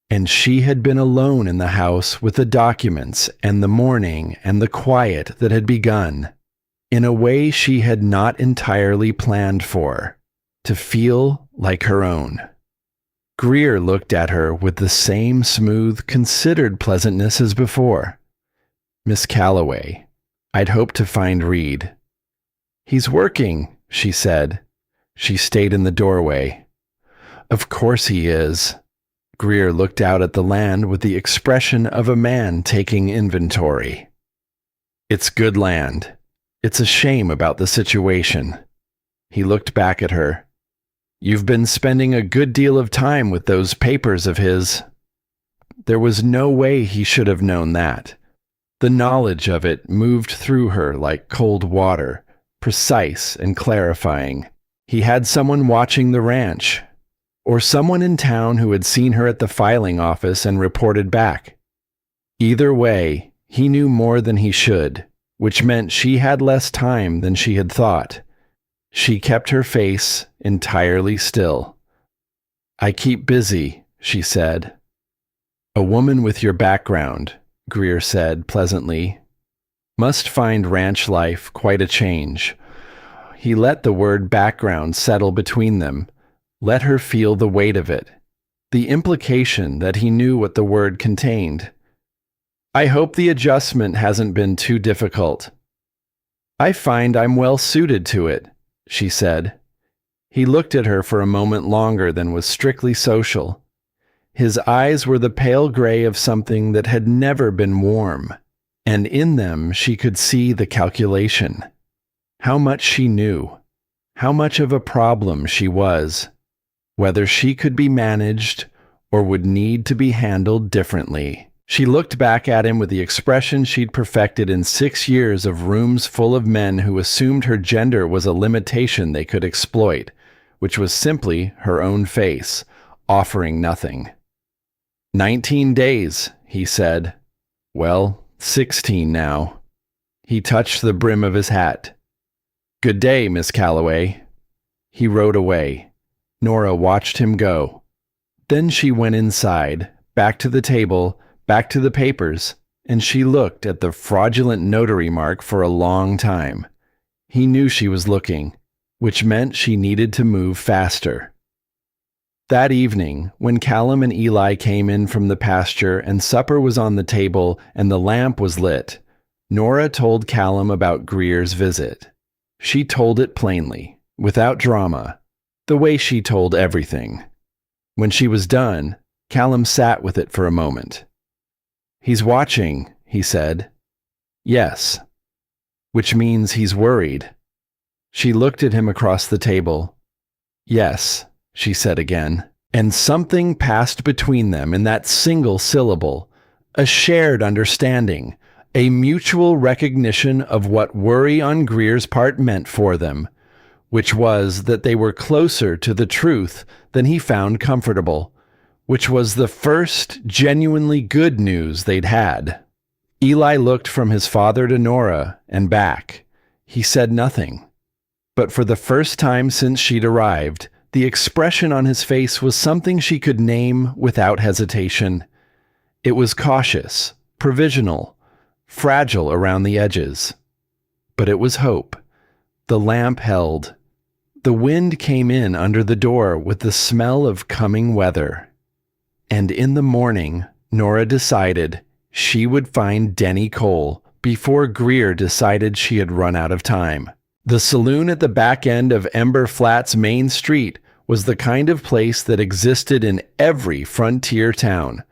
and she had been alone in the house with the documents and the morning and the quiet that had begun, in a way she had not entirely planned for, to feel like her own. Greer looked at her with the same smooth, considered pleasantness as before. "Miss Calloway, I'd hoped to find Reed." "He's working," she said. She stayed in the doorway. "Of course he is." Greer looked out at the land with the expression of a man taking inventory. "It's good land. It's a shame about the situation." He looked back at her. "You've been spending a good deal of time with those papers of his." There was no way he should have known that. The knowledge of it moved through her like cold water, precise and clarifying. He had someone watching the ranch, or someone in town who had seen her at the filing office and reported back. Either way, he knew more than he should, which meant she had less time than she had thought. She kept her face entirely still. "I keep busy," she said. "A woman with your background," Greer said pleasantly, "must find ranch life quite a change." He let the word background settle between them, let her feel the weight of it, the implication that he knew what the word contained. "I hope the adjustment hasn't been too difficult." "I find I'm well suited to it," she said. He looked at her for a moment longer than was strictly social. His eyes were the pale gray of something that had never been warm, and in them she could see the calculation. How much she knew, how much of a problem she was, whether she could be managed or would need to be handled differently. She looked back at him with the expression she'd perfected in 6 years of rooms full of men who assumed her gender was a limitation they could exploit, which was simply her own face, offering nothing. 19 days, he said. Well, 16 now. He touched the brim of his hat. Good day, Miss Calloway. He rode away. Nora watched him go. Then she went inside, back to the table, back to the papers, and she looked at the fraudulent notary mark for a long time. He knew she was looking, which meant she needed to move faster. That evening, when Callum and Eli came in from the pasture and supper was on the table and the lamp was lit, Nora told Callum about Greer's visit. She told it plainly, without drama, the way she told everything. When she was done, Callum sat with it for a moment. "He's watching," he said. "Yes." "Which means he's worried." She looked at him across the table. "Yes," she said again. And something passed between them in that single syllable, a shared understanding, a mutual recognition of what worry on Greer's part meant for them, which was that they were closer to the truth than he found comfortable, which was the first genuinely good news they'd had. Eli looked from his father to Nora and back. He said nothing. But for the first time since she'd arrived, the expression on his face was something she could name without hesitation. It was cautious, provisional, fragile around the edges. But it was hope. The lamp held. The wind came in under the door with the smell of coming weather. And in the morning, Nora decided she would find Denny Cole before Greer decided she had run out of time. The saloon at the back end of Ember Flats Main Street was the kind of place that existed in every frontier town.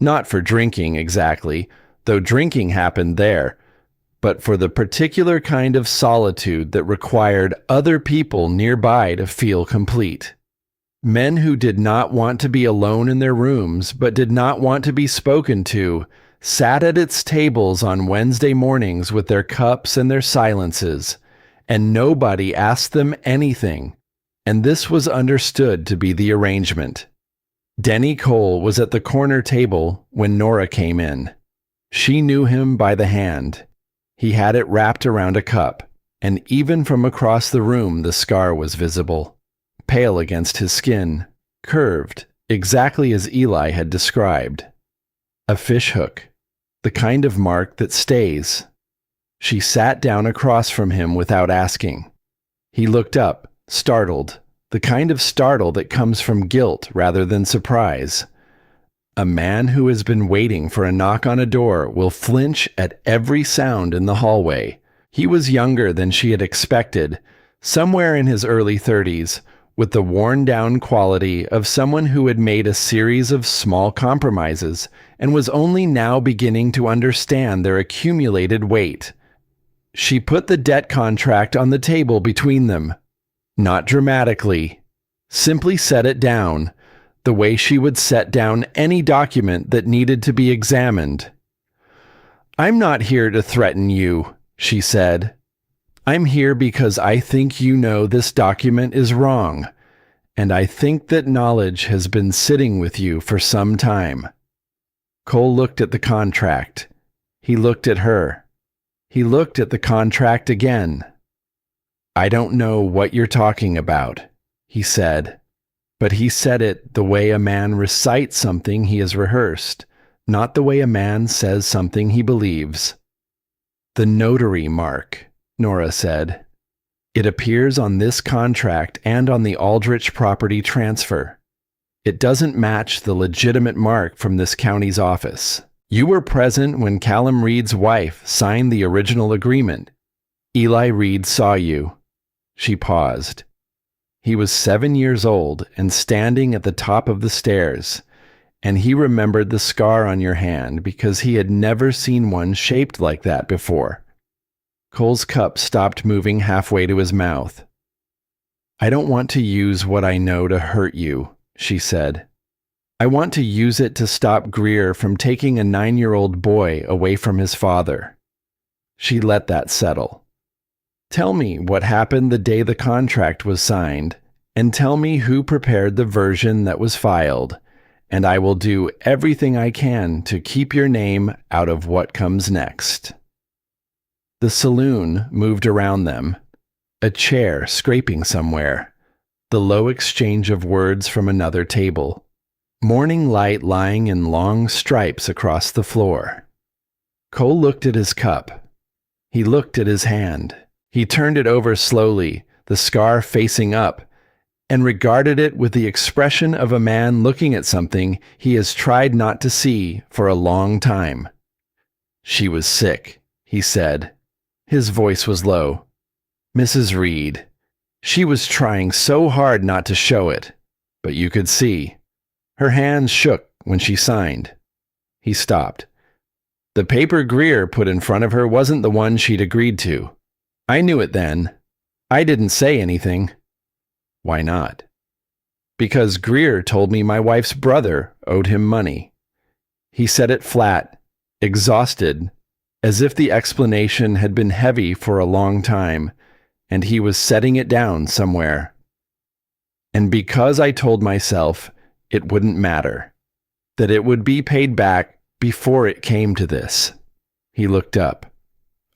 Not for drinking exactly, though drinking happened there, but for the particular kind of solitude that required other people nearby to feel complete. Men who did not want to be alone in their rooms but did not want to be spoken to sat at its tables on Wednesday mornings with their cups and their silences, and nobody asked them anything, and this was understood to be the arrangement. Denny Cole was at the corner table when Nora came in. She knew him by the hand. He had it wrapped around a cup, and even from across the room the scar was visible, pale against his skin, curved, exactly as Eli had described. A fishhook, the kind of mark that stays. She sat down across from him without asking. He looked up, startled, the kind of startle that comes from guilt rather than surprise. A man who has been waiting for a knock on a door will flinch at every sound in the hallway. He was younger than she had expected, somewhere in his early 30s, with the worn-down quality of someone who had made a series of small compromises and was only now beginning to understand their accumulated weight. She put the debt contract on the table between them. Not dramatically. Simply set it down, the way she would set down any document that needed to be examined. "I'm not here to threaten you," she said. "I'm here because I think you know this document is wrong, and I think that knowledge has been sitting with you for some time." Cole looked at the contract. He looked at her. He looked at the contract again. "I don't know what you're talking about," he said. But he said it the way a man recites something he has rehearsed, not the way a man says something he believes. "The notary mark," Nora said. "It appears on this contract and on the Aldrich property transfer. It doesn't match the legitimate mark from this county's office. You were present when Callum Reed's wife signed the original agreement. Eli Reed saw you." She paused. He was 7 years old and standing at the top of the stairs, and he remembered the scar on your hand because he had never seen one shaped like that before. Cole's cup stopped moving halfway to his mouth. "I don't want to use what I know to hurt you," she said. "I want to use it to stop Greer from taking a 9-year-old boy away from his father." She let that settle. "Tell me what happened the day the contract was signed, and tell me who prepared the version that was filed, and I will do everything I can to keep your name out of what comes next." The saloon moved around them, a chair scraping somewhere, the low exchange of words from another table, morning light lying in long stripes across the floor. Cole looked at his cup. He looked at his hand. He turned it over slowly, the scar facing up, and regarded it with the expression of a man looking at something he has tried not to see for a long time. "She was sick," he said. His voice was low. "Mrs. Reed. She was trying so hard not to show it, but you could see. Her hands shook when she signed. He stopped. The paper Greer put in front of her wasn't the one she'd agreed to. I knew it then. I didn't say anything. Why not? Because Greer told me my wife's brother owed him money. He said it flat, exhausted, as if the explanation had been heavy for a long time, and he was setting it down somewhere. And because I told myself it wouldn't matter, that it would be paid back before it came to this. He looked up.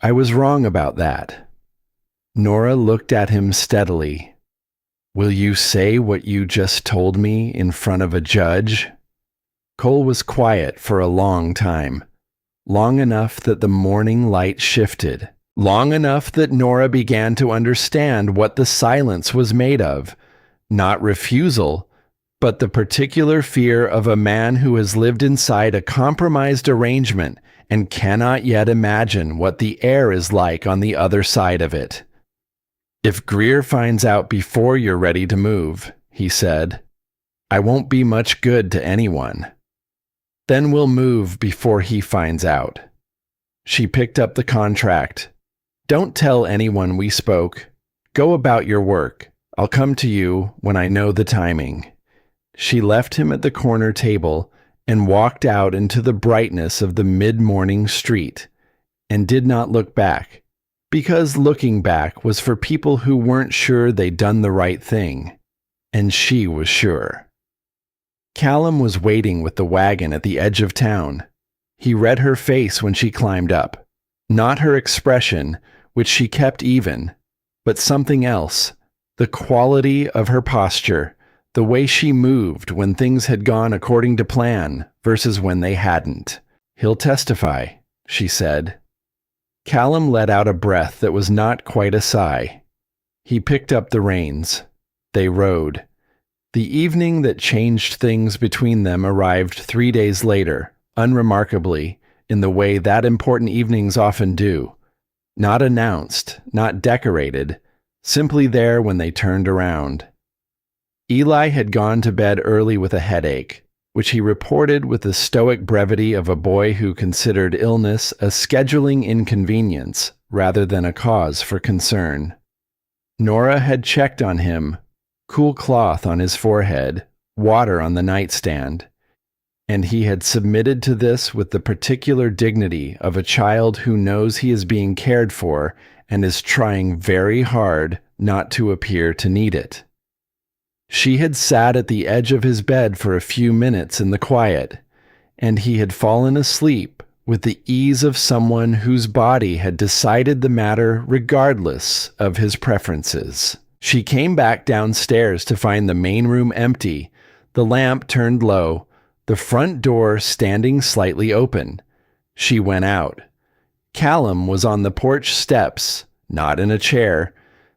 I was wrong about that. Nora looked at him steadily. Will you say what you just told me in front of a judge? Cole was quiet for a long time, long enough that the morning light shifted, long enough that Nora began to understand what the silence was made of, not refusal, but the particular fear of a man who has lived inside a compromised arrangement and cannot yet imagine what the air is like on the other side of it. If Greer finds out before you're ready to move, he said, I won't be much good to anyone. Then we'll move before he finds out. She picked up the contract. Don't tell anyone we spoke. Go about your work. I'll come to you when I know the timing. She left him at the corner table and walked out into the brightness of the mid-morning street, and did not look back, because looking back was for people who weren't sure they'd done the right thing, and she was sure. Callum was waiting with the wagon at the edge of town. He read her face when she climbed up, not her expression, which she kept even, but something else, the quality of her posture, the way she moved when things had gone according to plan versus when they hadn't. He'll testify, she said. Callum let out a breath that was not quite a sigh. He picked up the reins. They rode. The evening that changed things between them arrived 3 days later, unremarkably, in the way that important evenings often do. Not announced, not decorated, simply there when they turned around. Eli had gone to bed early with a headache, which he reported with the stoic brevity of a boy who considered illness a scheduling inconvenience rather than a cause for concern. Nora had checked on him, cool cloth on his forehead, water on the nightstand, and he had submitted to this with the particular dignity of a child who knows he is being cared for and is trying very hard not to appear to need it. She had sat at the edge of his bed for a few minutes in the quiet, and he had fallen asleep with the ease of someone whose body had decided the matter regardless of his preferences. She came back downstairs to find the main room empty, the lamp turned low, the front door standing slightly open. She went out. Callum was on the porch steps, not in a chair,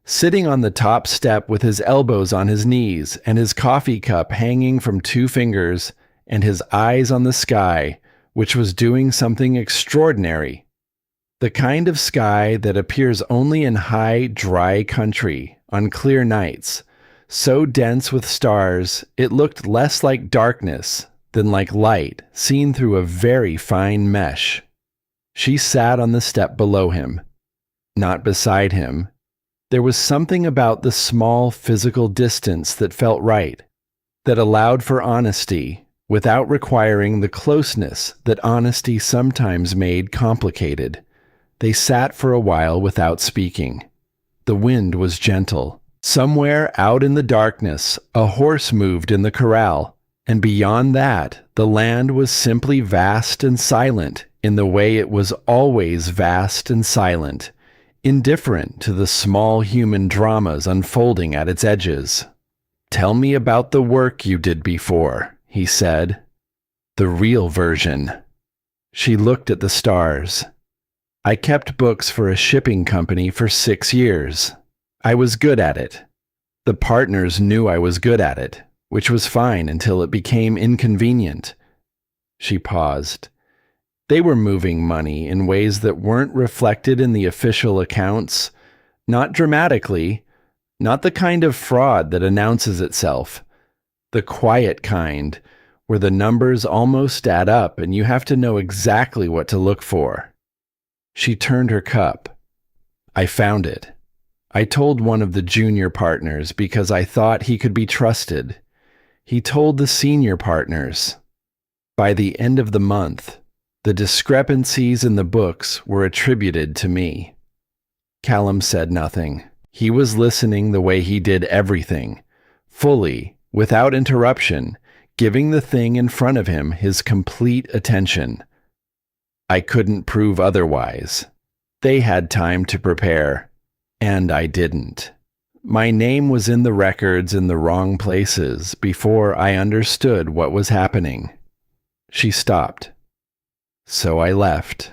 sitting on the top step with his elbows on his knees and his coffee cup hanging from 2 fingers and his eyes on the sky, which was doing something extraordinary. The kind of sky that appears only in high, dry country on clear nights, so dense with stars it looked less like darkness than like light seen through a very fine mesh. She sat on the step below him, not beside him. There was something about the small physical distance that felt right, that allowed for honesty without requiring the closeness that honesty sometimes made complicated. They sat for a while without speaking. The wind was gentle. Somewhere out in the darkness, a horse moved in the corral, and beyond that, the land was simply vast and silent in the way it was always vast and silent, indifferent to the small human dramas unfolding at its edges. Tell me about the work you did before, he said. The real version. She looked at the stars. I kept books for a shipping company for 6 years. I was good at it. The partners knew I was good at it, which was fine until it became inconvenient. She paused. They were moving money in ways that weren't reflected in the official accounts, not dramatically, Not the kind of fraud that announces itself. The quiet kind, where the numbers almost add up and you have to know exactly what to look for. She turned her cup. I found it. I told one of the junior partners because I thought he could be trusted. He told the senior partners. By the end of the month, the discrepancies in the books were attributed to me. Callum said nothing. He was listening the way he did everything, fully, without interruption, giving the thing in front of him his complete attention. I couldn't prove otherwise. They had time to prepare, and I didn't. My name was in the records in the wrong places before I understood what was happening. She stopped. So I left.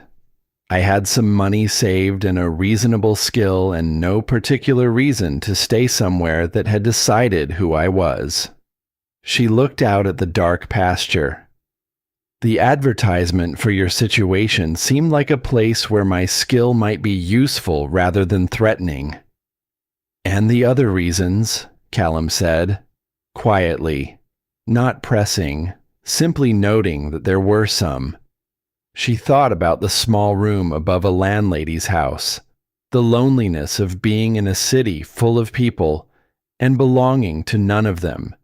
I had some money saved and a reasonable skill and no particular reason to stay somewhere that had decided who I was. She looked out at the dark pasture. The advertisement for your situation seemed like a place where my skill might be useful rather than threatening. And the other reasons, Callum said, quietly, not pressing, simply noting that there were some. She thought about the small room above a landlady's house, the loneliness of being in a city full of people and belonging to none of them,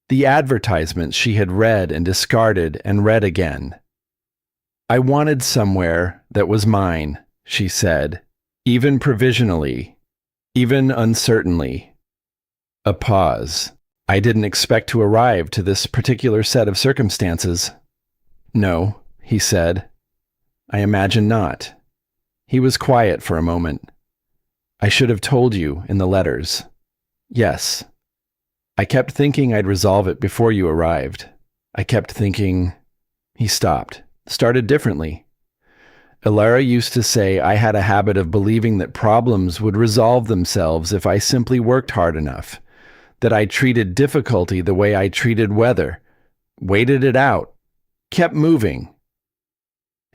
the advertisements she had read and discarded and read again. I wanted somewhere that was mine, she said, even provisionally, even uncertainly. A pause. I didn't expect to arrive to this particular set of circumstances. No, he said. I imagine not. He was quiet for a moment. I should have told you in the letters. Yes. I kept thinking I'd resolve it before you arrived. I kept thinking... He stopped, started differently. Elara used to say I had a habit of believing that problems would resolve themselves if I simply worked hard enough, that I treated difficulty the way I treated weather, waited it out, kept moving.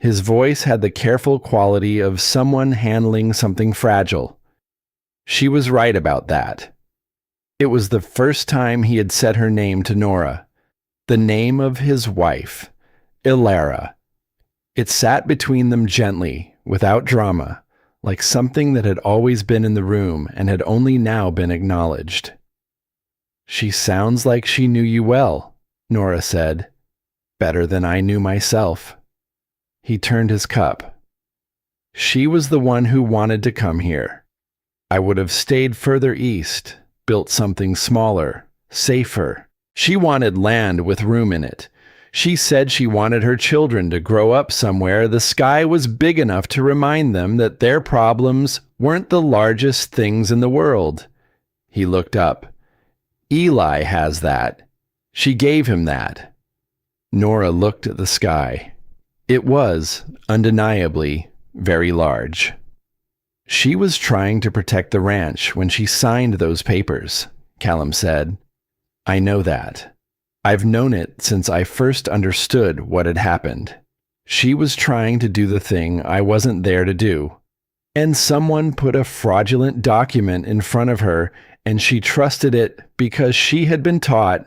His voice had the careful quality of someone handling something fragile. She was right about that. It was the first time he had said her name to Nora, the name of his wife, Elara. It sat between them gently, without drama, like something that had always been in the room and had only now been acknowledged. She sounds like she knew you well, Nora said. Better than I knew myself. He turned his cup. She was the one who wanted to come here. I would have stayed further east, built something smaller, safer. She wanted land with room in it. She said she wanted her children to grow up somewhere the sky was big enough to remind them that their problems weren't the largest things in the world. He looked up. Eli has that. She gave him that. Nora looked at the sky. It was, undeniably, very large. She was trying to protect the ranch when she signed those papers, Callum said. I know that. I've known it since I first understood what had happened. She was trying to do the thing I wasn't there to do. And someone put a fraudulent document in front of her, and she trusted it because she had been taught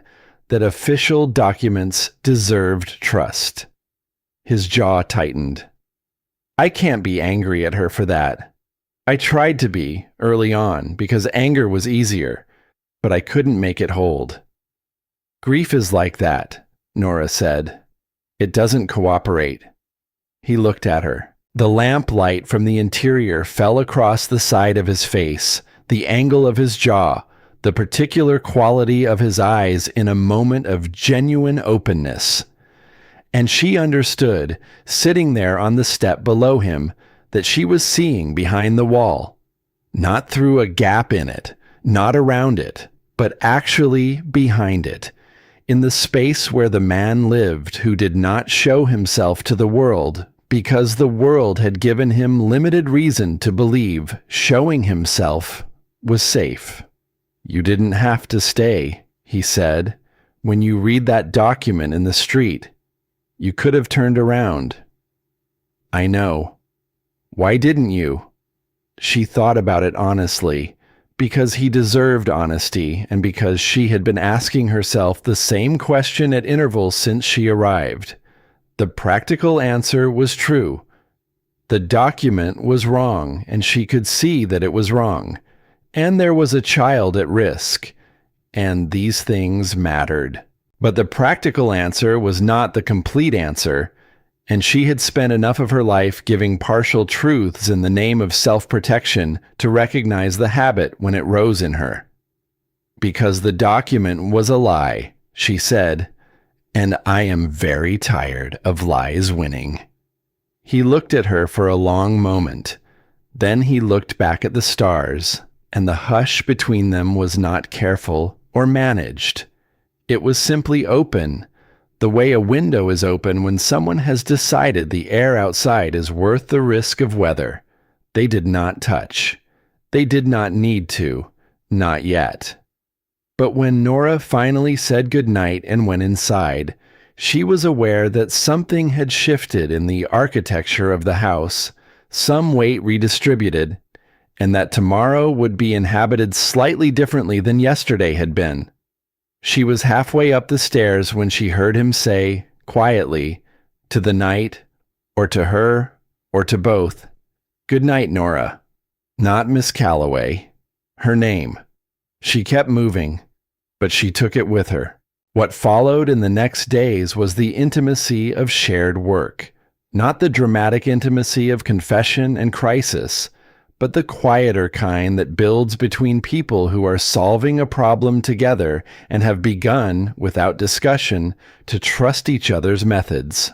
that official documents deserved trust. His jaw tightened. I can't be angry at her for that. I tried to be early on because anger was easier, but I couldn't make it hold. Grief is like that, Nora said. It doesn't cooperate. He looked at her. The lamp light from the interior fell across the side of his face, the angle of his jaw, the particular quality of his eyes in a moment of genuine openness. And she understood, sitting there on the step below him, that she was seeing behind the wall. Not through a gap in it, not around it, but actually behind it. In the space where the man lived who did not show himself to the world because the world had given him limited reason to believe showing himself was safe. You didn't have to stay, he said. When you read that document in the street, you could have turned around. I know. Why didn't you? She thought about it honestly, because he deserved honesty and because she had been asking herself the same question at intervals since she arrived. The practical answer was true. The document was wrong, and she could see that it was wrong. And there was a child at risk. And these things mattered. But the practical answer was not the complete answer, and she had spent enough of her life giving partial truths in the name of self-protection to recognize the habit when it rose in her. Because the document was a lie, she said, and I am very tired of lies winning. He looked at her for a long moment. Then he looked back at the stars, and the hush between them was not careful or managed. It was simply open, the way a window is open when someone has decided the air outside is worth the risk of weather. They did not touch. They did not need to, not yet. But when Nora finally said goodnight and went inside, she was aware that something had shifted in the architecture of the house, some weight redistributed, and that tomorrow would be inhabited slightly differently than yesterday had been. She was halfway up the stairs when she heard him say, quietly, to the night, or to her, or to both, "Good night, Nora." Not Miss Calloway. Her name. She kept moving, but she took it with her. What followed in the next days was the intimacy of shared work, not the dramatic intimacy of confession and crisis, but the quieter kind that builds between people who are solving a problem together and have begun, without discussion, to trust each other's methods.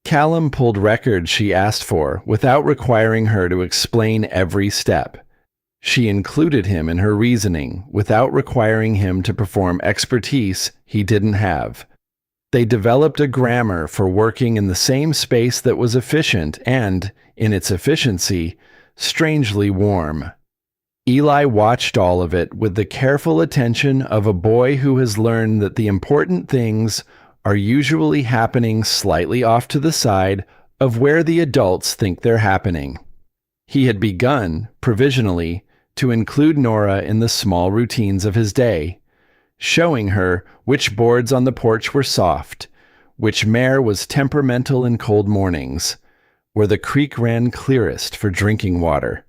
Callum pulled records she asked for without requiring her to explain every step. She included him in her reasoning without requiring him to perform expertise he didn't have. They developed a grammar for working in the same space that was efficient and, in its efficiency, strangely warm. Eli watched all of it with the careful attention of a boy who has learned that the important things are usually happening slightly off to the side of where the adults think they're happening. He had begun, provisionally, to include Nora in the small routines of his day, showing her which boards on the porch were soft, which mare was temperamental in cold mornings, where the creek ran clearest for drinking water.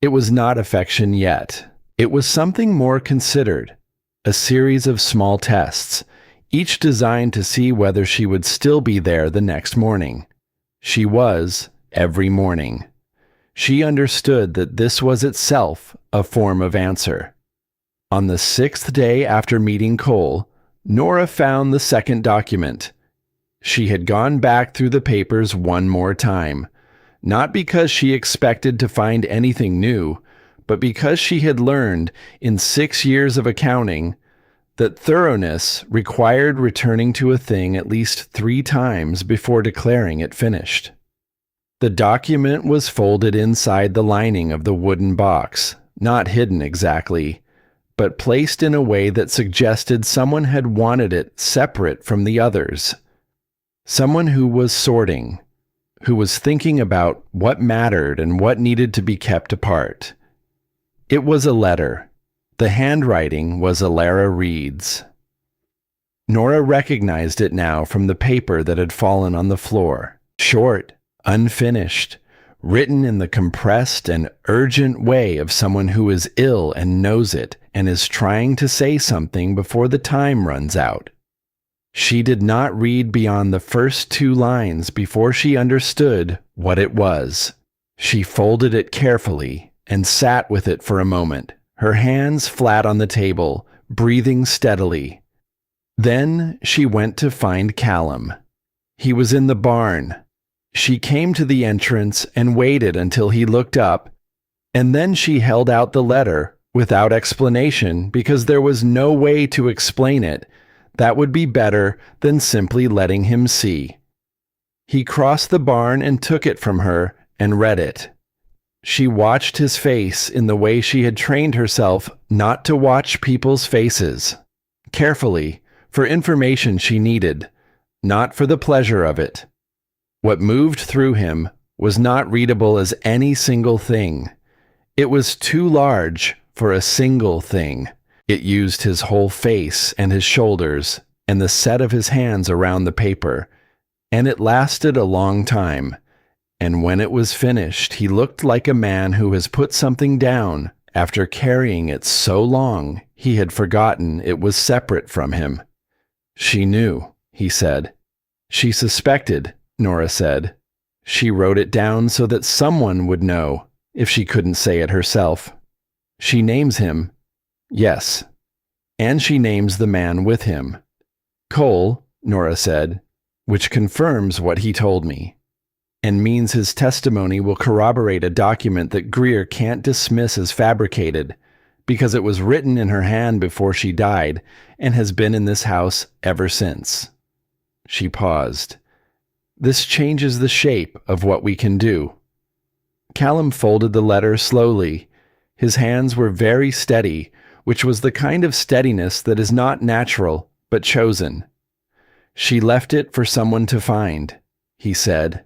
It was not affection yet. It was something more considered, a series of small tests, each designed to see whether she would still be there the next morning. She was, every morning. She understood that this was itself a form of answer. On the 6th day after meeting Cole, Nora found the second document. She had gone back through the papers one more time, not because she expected to find anything new, but because she had learned, in 6 years of accounting, that thoroughness required returning to a thing at least 3 times before declaring it finished. The document was folded inside the lining of the wooden box, not hidden exactly, but placed in a way that suggested someone had wanted it separate from the others. Someone who was sorting, who was thinking about what mattered and what needed to be kept apart. It was a letter. The handwriting was Alara Reed's. Nora recognized it now from the paper that had fallen on the floor. Short, unfinished, written in the compressed and urgent way of someone who is ill and knows it and is trying to say something before the time runs out. She did not read beyond the first 2 lines before she understood what it was. She folded it carefully and sat with it for a moment, her hands flat on the table, breathing steadily. Then she went to find Callum. He was in the barn. She came to the entrance and waited until he looked up, and then she held out the letter without explanation because there was no way to explain it that would be better than simply letting him see. He crossed the barn and took it from her and read it. She watched his face in the way she had trained herself not to watch people's faces, carefully, for information she needed, not for the pleasure of it. What moved through him was not readable as any single thing. It was too large for a single thing. It used his whole face and his shoulders and the set of his hands around the paper, and it lasted a long time. And when it was finished, he looked like a man who has put something down after carrying it so long he had forgotten it was separate from him. She knew, he said. She suspected, Nora said. She wrote it down so that someone would know, if she couldn't say it herself. She names him. Yes. And she names the man with him. Cole, Nora said, which confirms what he told me, and means his testimony will corroborate a document that Greer can't dismiss as fabricated, because it was written in her hand before she died and has been in this house ever since. She paused. This changes the shape of what we can do. Callum folded the letter slowly. His hands were very steady, which was the kind of steadiness that is not natural, but chosen. She left it for someone to find, he said.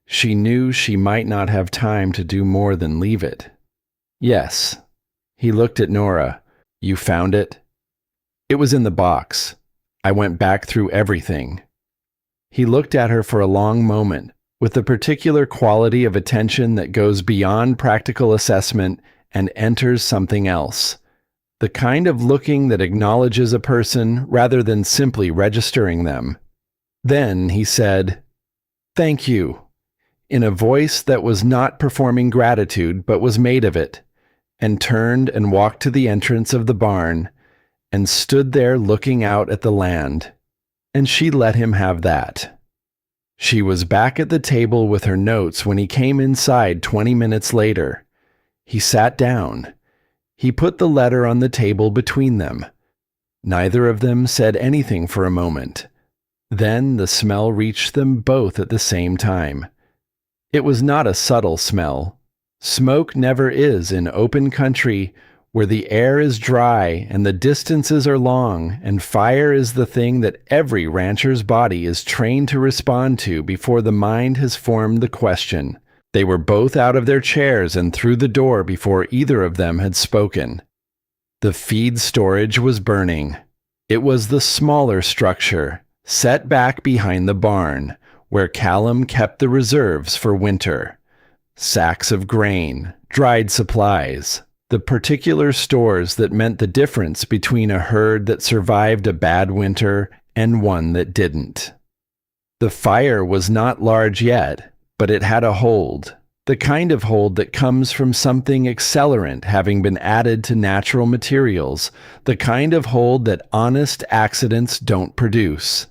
She knew she might not have time to do more than leave it. Yes. He looked at Nora. You found it? It was in the box. I went back through everything. He looked at her for a long moment, with the particular quality of attention that goes beyond practical assessment and enters something else. The kind of looking that acknowledges a person rather than simply registering them. Then he said, "Thank you," in a voice that was not performing gratitude but was made of it, and turned and walked to the entrance of the barn, and stood there looking out at the land, and she let him have that. She was back at the table with her notes when he came inside 20 minutes later. He sat down. He put the letter on the table between them. Neither of them said anything for a moment. Then the smell reached them both at the same time. It was not a subtle smell. Smoke never is in open country where the air is dry and the distances are long, and fire is the thing that every rancher's body is trained to respond to before the mind has formed the question. They were both out of their chairs and through the door before either of them had spoken. The feed storage was burning. It was the smaller structure, set back behind the barn, where Callum kept the reserves for winter. Sacks of grain, dried supplies, the particular stores that meant the difference between a herd that survived a bad winter and one that didn't. The fire was not large yet, but it had a hold, the kind of hold that comes from something accelerant having been added to natural materials, the kind of hold that honest accidents don't produce.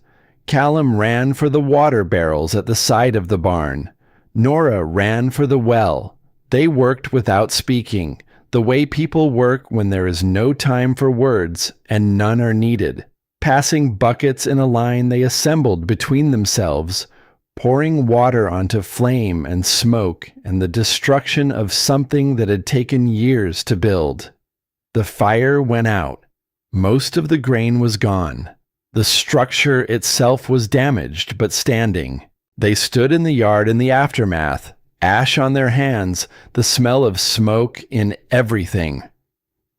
Callum ran for the water barrels at the side of the barn. Nora ran for the well. They worked without speaking, the way people work when there is no time for words and none are needed, passing buckets in a line they assembled between themselves, pouring water onto flame and smoke and the destruction of something that had taken years to build. The fire went out. Most of the grain was gone. The structure itself was damaged but standing. They stood in the yard in the aftermath, ash on their hands, the smell of smoke in everything.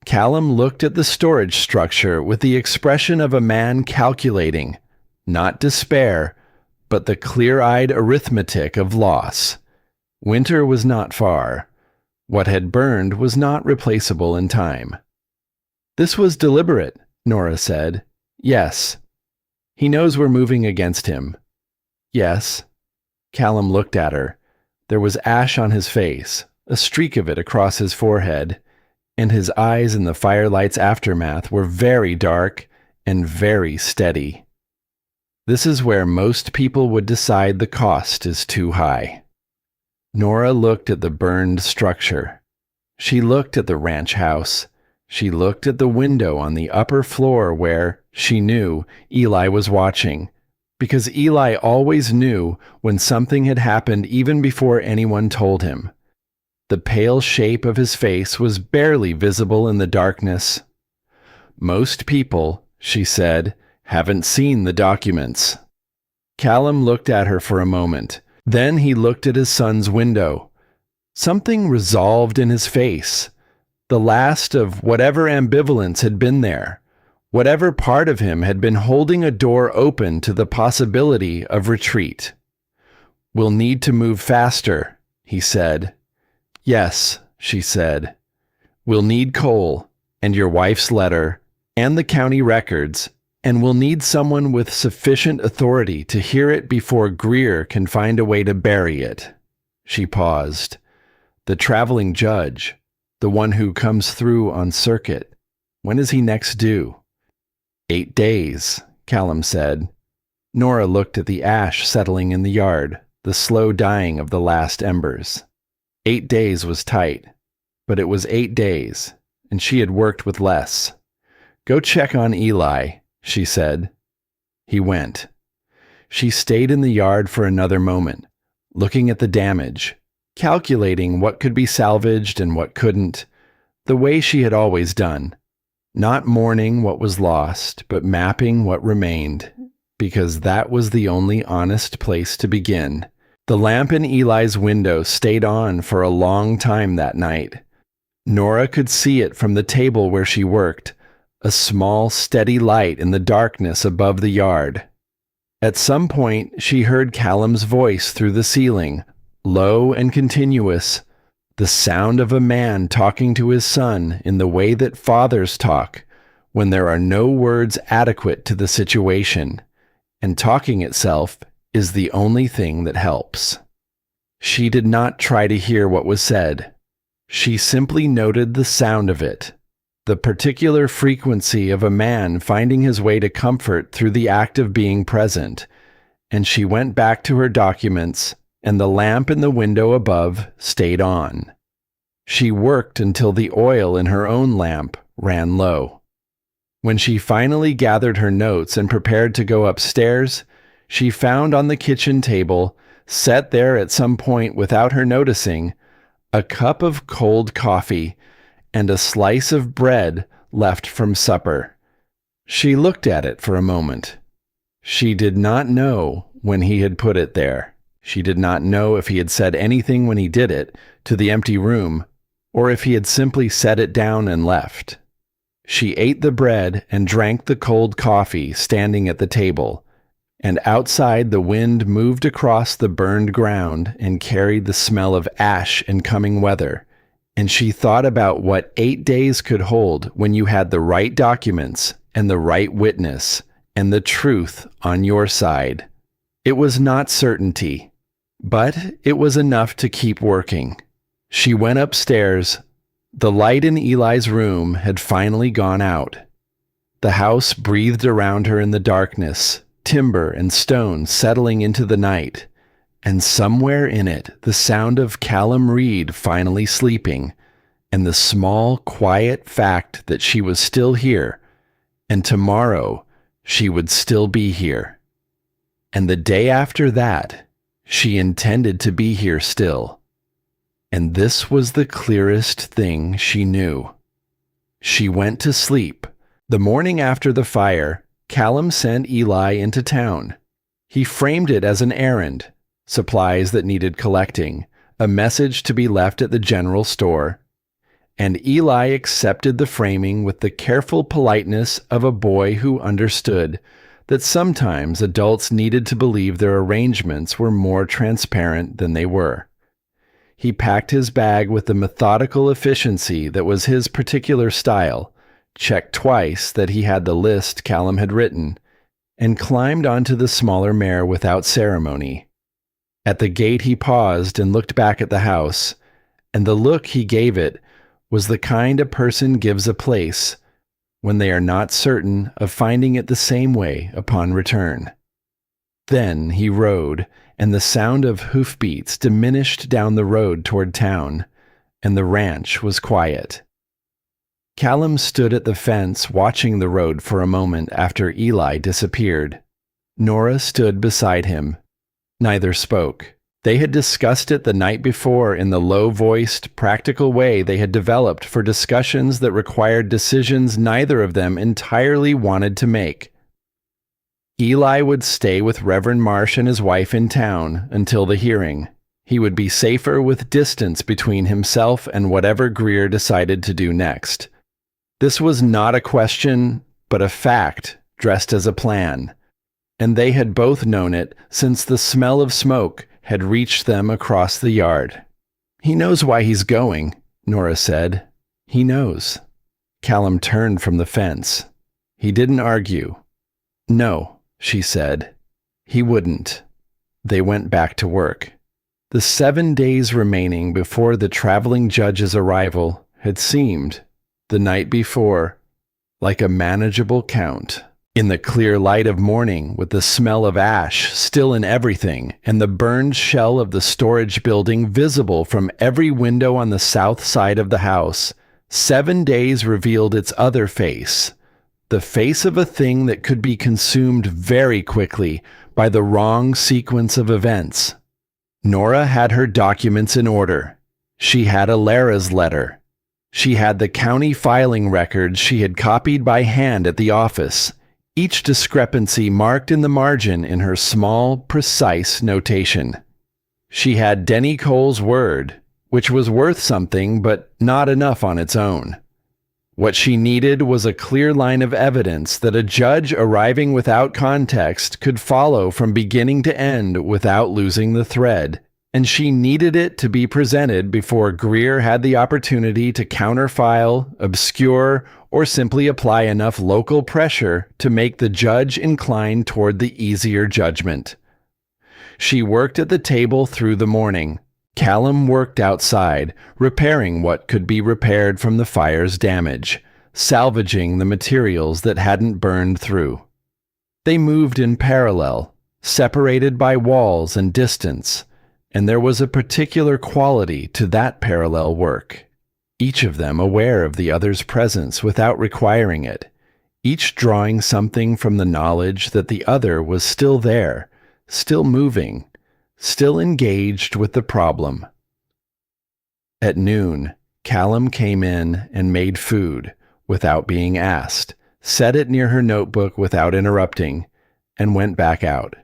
Callum looked at the storage structure with the expression of a man calculating, not despair, but the clear-eyed arithmetic of loss. Winter was not far. What had burned was not replaceable in time. This was deliberate, Nora said. Yes. He knows we're moving against him. Yes. Callum looked at her. There was ash on his face, a streak of it across his forehead, and his eyes in the firelight's aftermath were very dark and very steady. This is where most people would decide the cost is too high. Nora looked at the burned structure. She looked at the ranch house. She looked at the window on the upper floor where, she knew, Eli was watching, because Eli always knew when something had happened even before anyone told him. The pale shape of his face was barely visible in the darkness. Most people, she said, haven't seen the documents. Callum looked at her for a moment. Then he looked at his son's window. Something resolved in his face. The last of whatever ambivalence had been there, whatever part of him had been holding a door open to the possibility of retreat. "We'll need to move faster," he said. "Yes," she said. "We'll need coal, and your wife's letter, and the county records, and we'll need someone with sufficient authority to hear it before Greer can find a way to bury it." She paused. "The traveling judge, the one who comes through on circuit, when is he next due?" 8 days, Callum said. Nora looked at the ash settling in the yard, the slow dying of the last embers. 8 days was tight, but it was 8 days, and she had worked with less. "Go check on Eli," she said. He went. She stayed in the yard for another moment, looking at the damage, calculating what could be salvaged and what couldn't, the way she had always done. Not mourning what was lost, but mapping what remained, because that was the only honest place to begin. The lamp in Eli's window stayed on for a long time that night. Nora could see it from the table where she worked, a small, steady light in the darkness above the yard. At some point, she heard Callum's voice through the ceiling, low and continuous, the sound of a man talking to his son in the way that fathers talk when there are no words adequate to the situation, and talking itself is the only thing that helps. She did not try to hear what was said. She simply noted the sound of it, the particular frequency of a man finding his way to comfort through the act of being present, and she went back to her documents, and the lamp in the window above stayed on. She worked until the oil in her own lamp ran low. When she finally gathered her notes and prepared to go upstairs, she found on the kitchen table, set there at some point without her noticing, a cup of cold coffee and a slice of bread left from supper. She looked at it for a moment. She did not know when he had put it there. She did not know if he had said anything when he did it to the empty room, or if he had simply set it down and left. She ate the bread and drank the cold coffee standing at the table, and outside the wind moved across the burned ground and carried the smell of ash and coming weather, and she thought about what 8 days could hold when you had the right documents and the right witness and the truth on your side. It was not certainty, but it was enough to keep working. She went upstairs. The light in Eli's room had finally gone out. The house breathed around her in the darkness, timber and stone settling into the night, and somewhere in it the sound of Callum Reed finally sleeping, and the small, quiet fact that she was still here, and tomorrow she would still be here. And the day after that, she intended to be here still. And this was the clearest thing she knew. She went to sleep. The morning after the fire, Callum sent Eli into town. He framed it as an errand, supplies that needed collecting, a message to be left at the general store. And Eli accepted the framing with the careful politeness of a boy who understood that sometimes adults needed to believe their arrangements were more transparent than they were. He packed his bag with the methodical efficiency that was his particular style, checked twice that he had the list Callum had written, and climbed onto the smaller mare without ceremony. At the gate he paused and looked back at the house, and the look he gave it was the kind a person gives a place when they are not certain of finding it the same way upon return. Then he rode, and the sound of hoofbeats diminished down the road toward town, and the ranch was quiet. Callum stood at the fence watching the road for a moment after Eli disappeared. Nora stood beside him. Neither spoke. They had discussed it the night before in the low-voiced, practical way they had developed for discussions that required decisions neither of them entirely wanted to make. Eli would stay with Reverend Marsh and his wife in town until the hearing. He would be safer with distance between himself and whatever Greer decided to do next. This was not a question, but a fact dressed as a plan, and they had both known it since the smell of smoke had reached them across the yard. "He knows why he's going," Nora said. "He knows." Callum turned from the fence. He didn't argue. "No," she said. He wouldn't. They went back to work. The 7 days remaining before the traveling judge's arrival had seemed, the night before, like a manageable count. In the clear light of morning, with the smell of ash still in everything, and the burned shell of the storage building visible from every window on the south side of the house, 7 days revealed its other face, the face of a thing that could be consumed very quickly by the wrong sequence of events. Nora had her documents in order. She had Alara's letter. She had the county filing records she had copied by hand at the office, each discrepancy marked in the margin in her small, precise notation. She had Denny Cole's word, which was worth something but not enough on its own. What she needed was a clear line of evidence that a judge arriving without context could follow from beginning to end without losing the thread, and she needed it to be presented before Greer had the opportunity to counterfile, obscure, or simply apply enough local pressure to make the judge incline toward the easier judgment. She worked at the table through the morning. Callum worked outside, repairing what could be repaired from the fire's damage, salvaging the materials that hadn't burned through. They moved in parallel, separated by walls and distance, and there was a particular quality to that parallel work. Each of them aware of the other's presence without requiring it, each drawing something from the knowledge that the other was still there, still moving, still engaged with the problem. At noon, Callum came in and made food, without being asked, set it near her notebook without interrupting, and went back out.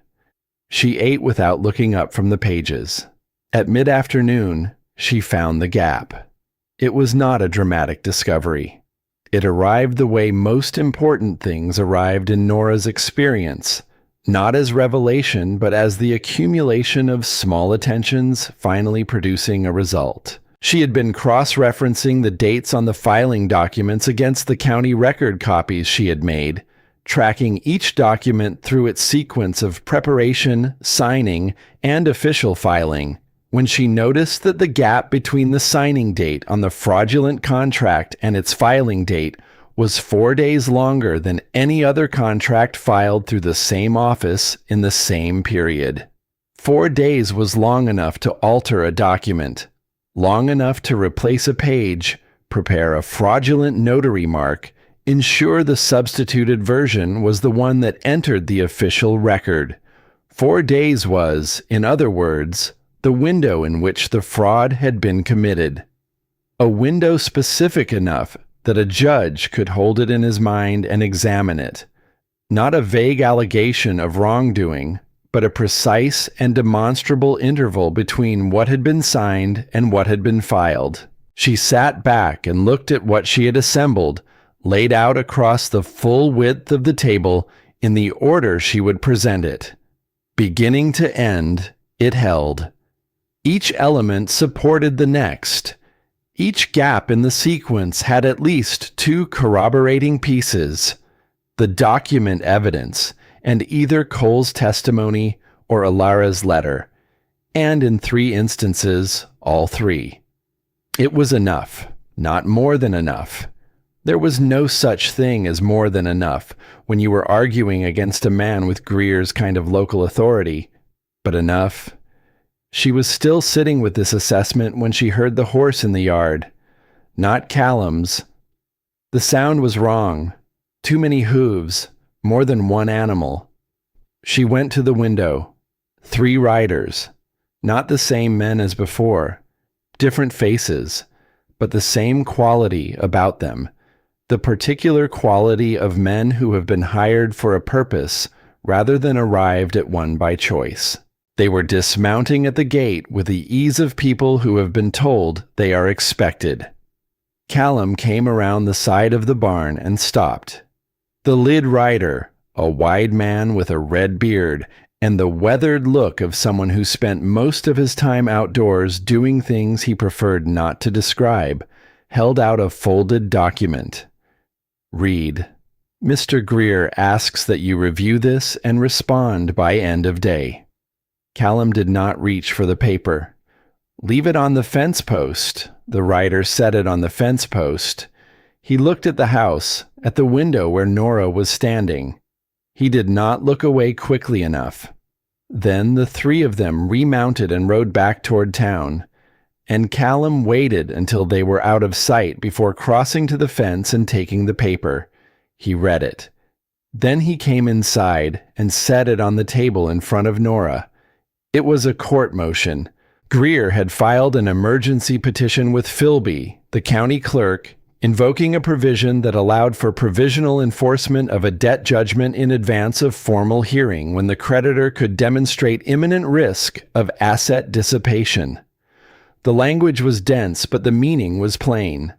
She ate without looking up from the pages. At mid-afternoon, she found the gap. It was not a dramatic discovery. It arrived the way most important things arrived in Nora's experience, not as revelation, but as the accumulation of small attentions finally producing a result. She had been cross-referencing the dates on the filing documents against the county record copies she had made, tracking each document through its sequence of preparation, signing, and official filing, when she noticed that the gap between the signing date on the fraudulent contract and its filing date was 4 days longer than any other contract filed through the same office in the same period. 4 days was long enough to alter a document, long enough to replace a page, prepare a fraudulent notary mark, ensure the substituted version was the one that entered the official record. 4 days was, in other words, the window in which the fraud had been committed. A window specific enough that a judge could hold it in his mind and examine it. Not a vague allegation of wrongdoing, but a precise and demonstrable interval between what had been signed and what had been filed. She sat back and looked at what she had assembled, laid out across the full width of the table in the order she would present it. Beginning to end, it held. Each element supported the next. Each gap in the sequence had at least 2 corroborating pieces: the document evidence, and either Cole's testimony or Alara's letter, and in 3 instances, all 3. It was enough, not more than enough. There was no such thing as more than enough when you were arguing against a man with Greer's kind of local authority, but enough. She was still sitting with this assessment when she heard the horse in the yard. Not Callum's. The sound was wrong. Too many hooves, more than one animal. She went to the window. 3 riders. Not the same men as before. Different faces, but the same quality about them. The particular quality of men who have been hired for a purpose rather than arrived at one by choice. They were dismounting at the gate with the ease of people who have been told they are expected. Callum came around the side of the barn and stopped. The lead rider, a wide man with a red beard and the weathered look of someone who spent most of his time outdoors doing things he preferred not to describe, held out a folded document. Read, "Mr. Greer asks that you review this and respond by end of day." Callum did not reach for the paper. "Leave it on the fence post." The rider set it on the fence post. He looked at the house, at the window where Nora was standing. He did not look away quickly enough. Then the three of them remounted and rode back toward town, and Callum waited until they were out of sight before crossing to the fence and taking the paper. He read it. Then he came inside and set it on the table in front of Nora. It was a court motion. Greer had filed an emergency petition with Philby, the county clerk, invoking a provision that allowed for provisional enforcement of a debt judgment in advance of formal hearing when the creditor could demonstrate imminent risk of asset dissipation. The language was dense, but the meaning was plain.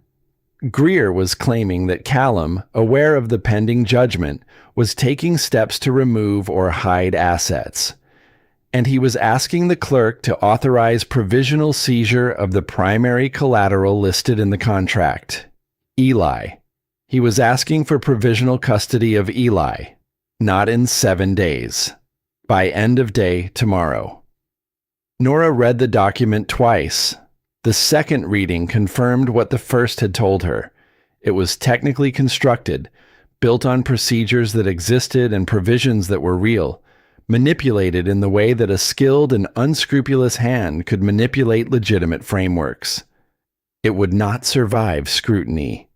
Greer was claiming that Callum, aware of the pending judgment, was taking steps to remove or hide assets. And he was asking the clerk to authorize provisional seizure of the primary collateral listed in the contract. Eli. He was asking for provisional custody of Eli, not in 7 days. By end of day tomorrow. Nora read the document twice. The second reading confirmed what the first had told her. It was technically constructed, built on procedures that existed and provisions that were real, manipulated in the way that a skilled and unscrupulous hand could manipulate legitimate frameworks. It would not survive scrutiny.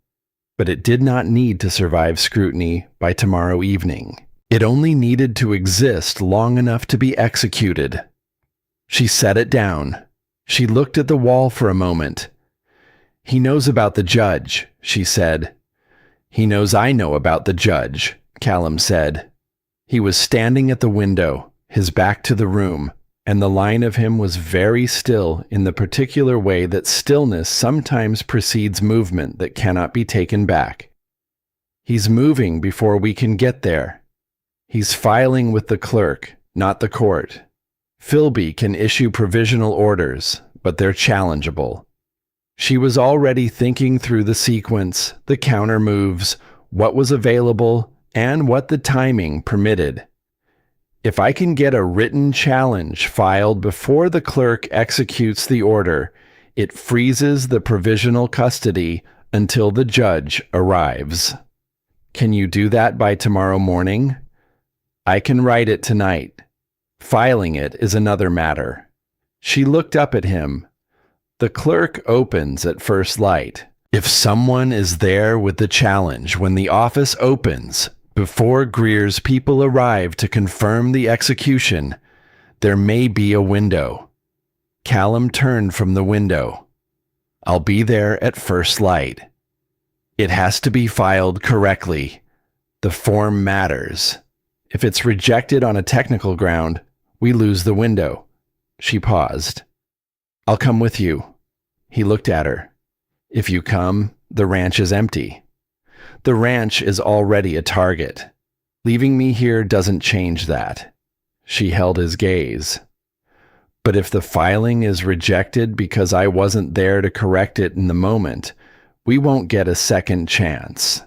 But it did not need to survive scrutiny by tomorrow evening. It only needed to exist long enough to be executed. She set it down. She looked at the wall for a moment. "He knows about the judge," she said. "He knows I know about the judge," Callum said. He was standing at the window, his back to the room, and the line of him was very still in the particular way that stillness sometimes precedes movement that cannot be taken back. "He's moving before we can get there. He's filing with the clerk, not the court. Philby can issue provisional orders, but they're challengeable." She was already thinking through the sequence, the counter moves, what was available, and what the timing permitted. If I can get a written challenge filed before the clerk executes the order, it freezes the provisional custody until the judge arrives. Can you do that by tomorrow morning? I can write it tonight. Filing it is another matter. She looked up at him. The clerk opens at first light. If someone is there with the challenge when the office opens, before Greer's people arrive to confirm the execution, there may be a window. Callum turned from the window. I'll be there at first light. It has to be filed correctly. The form matters. If it's rejected on a technical ground, we lose the window. She paused. I'll come with you. He looked at her. If you come, the ranch is empty. The ranch is already a target. Leaving me here doesn't change that. She held his gaze. But if the filing is rejected because I wasn't there to correct it in the moment, we won't get a second chance.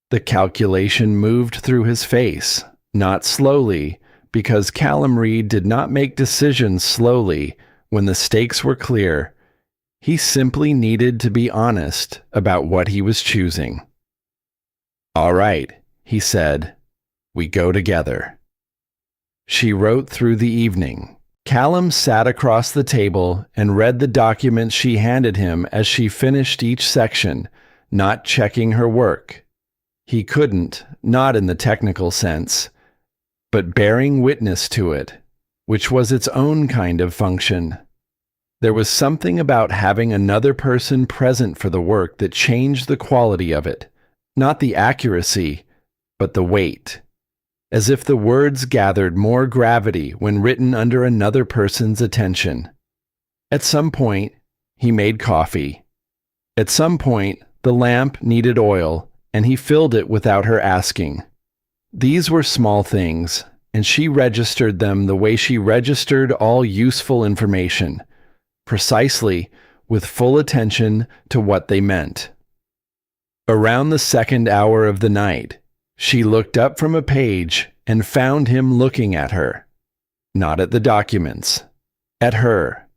The calculation moved through his face, not slowly, because Callum Reed did not make decisions slowly when the stakes were clear. He simply needed to be honest about what he was choosing. All right, he said. We go together. She wrote through the evening. Callum sat across the table and read the documents she handed him as she finished each section, not checking her work. He couldn't, not in the technical sense, but bearing witness to it, which was its own kind of function. There was something about having another person present for the work that changed the quality of it. Not the accuracy, but the weight. as if the words gathered more gravity when written under another person's attention. At some point, he made coffee. At some point, the lamp needed oil, and he filled it without her asking. These were small things, and she registered them the way she registered all useful information, precisely with full attention to what they meant. Around the second hour of the night, she looked up from a page and found him looking at her. Not at the documents, at her.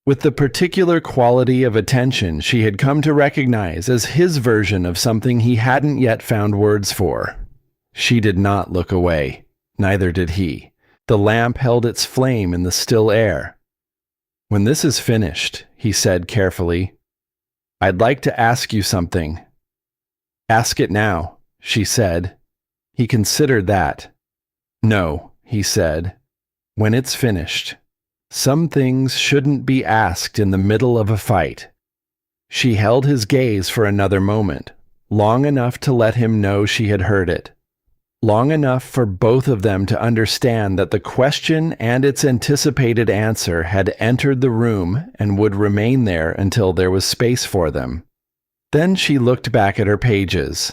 With the particular quality of attention she had come to recognize as his version of something he hadn't yet found words for. She did not look away. Neither did he. The lamp held its flame in the still air. "When this is finished," he said carefully, "I'd like to ask you something." "Ask it now," she said. He considered that. "No," he said, "when it's finished. Some things shouldn't be asked in the middle of a fight." She held his gaze for another moment, long enough to let him know she had heard it. Long enough for both of them to understand that the question and its anticipated answer had entered the room and would remain there until there was space for them. Then she looked back at her pages.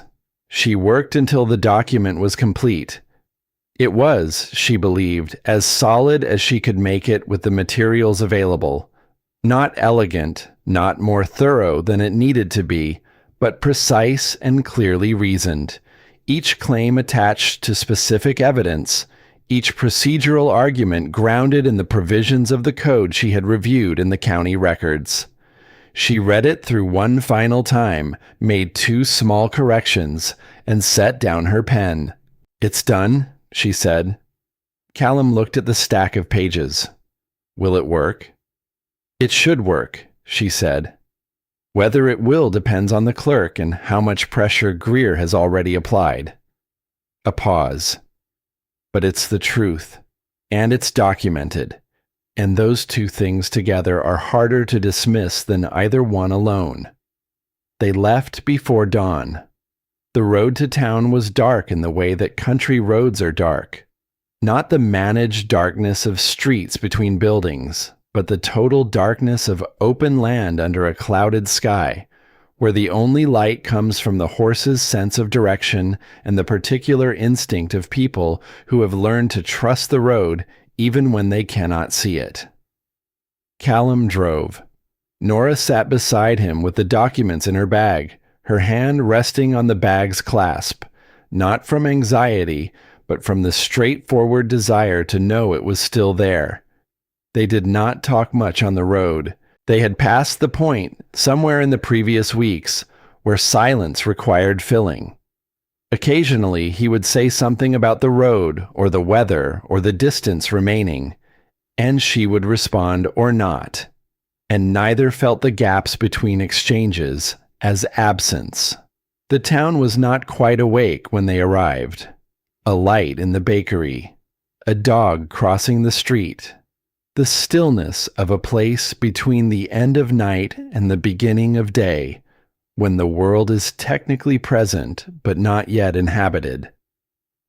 She worked until the document was complete. It was, she believed, as solid as she could make it with the materials available. Not elegant, not more thorough than it needed to be, but precise and clearly reasoned. Each claim attached to specific evidence, each procedural argument grounded in the provisions of the code she had reviewed in the county records. She read it through one final time, made 2 small corrections, and set down her pen. "It's done," she said. Callum looked at the stack of pages. "Will it work?" "It should work," she said. "Whether it will depends on the clerk and how much pressure Greer has already applied." A pause. "But it's the truth, and it's documented, and those 2 things together are harder to dismiss than either one alone." They left before dawn. The road to town was dark in the way that country roads are dark. Not the managed darkness of streets between buildings, but the total darkness of open land under a clouded sky, where the only light comes from the horse's sense of direction and the particular instinct of people who have learned to trust the road even when they cannot see it. Callum drove. Nora sat beside him with the documents in her bag, her hand resting on the bag's clasp, not from anxiety, but from the straightforward desire to know it was still there. They did not talk much on the road. They had passed the point, somewhere in the previous weeks, where silence required filling. Occasionally, he would say something about the road, or the weather, or the distance remaining, and she would respond or not, and neither felt the gaps between exchanges as absence. The town was not quite awake when they arrived. A light in the bakery, a dog crossing the street, the stillness of a place between the end of night and the beginning of day, when the world is technically present but not yet inhabited.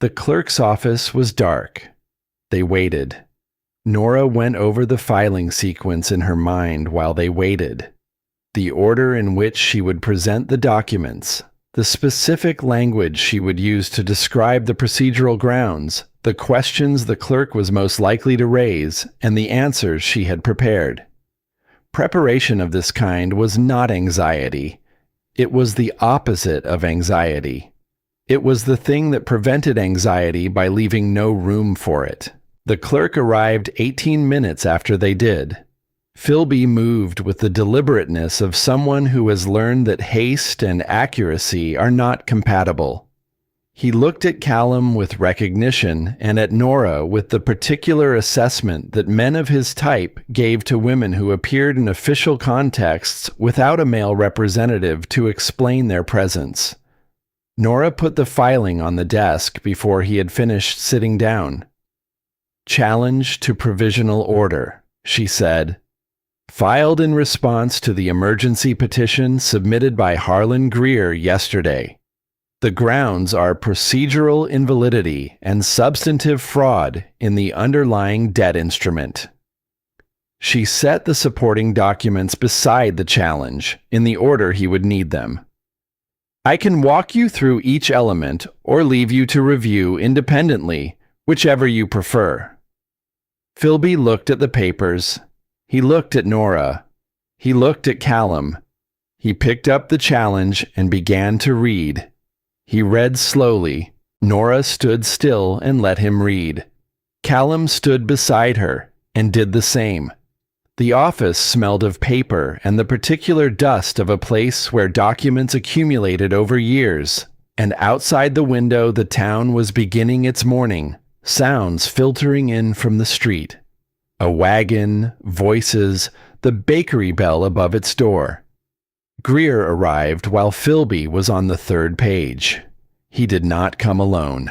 The clerk's office was dark. They waited. Nora went over the filing sequence in her mind while they waited. The order in which she would present the documents, the specific language she would use to describe the procedural grounds, the questions the clerk was most likely to raise, and the answers she had prepared. Preparation of this kind was not anxiety. It was the opposite of anxiety. It was the thing that prevented anxiety by leaving no room for it. The clerk arrived 18 minutes after they did. Philby moved with the deliberateness of someone who has learned that haste and accuracy are not compatible. He looked at Callum with recognition and at Nora with the particular assessment that men of his type gave to women who appeared in official contexts without a male representative to explain their presence. Nora put the filing on the desk before he had finished sitting down. "Challenge to provisional order," she said. "Filed in response to the emergency petition submitted by Harlan Greer yesterday." The grounds are procedural invalidity and substantive fraud in the underlying debt instrument. She set the supporting documents beside the challenge in the order he would need them. I can walk you through each element or leave you to review independently, whichever you prefer. Philby looked at the papers. He looked at Nora. He looked at Callum. He picked up the challenge and began to read. He read slowly. Nora stood still and let him read. Callum stood beside her and did the same. The office smelled of paper and the particular dust of a place where documents accumulated over years, and outside the window the town was beginning its morning, sounds filtering in from the street. A wagon, voices, the bakery bell above its door. Greer arrived while Philby was on the third page. He did not come alone.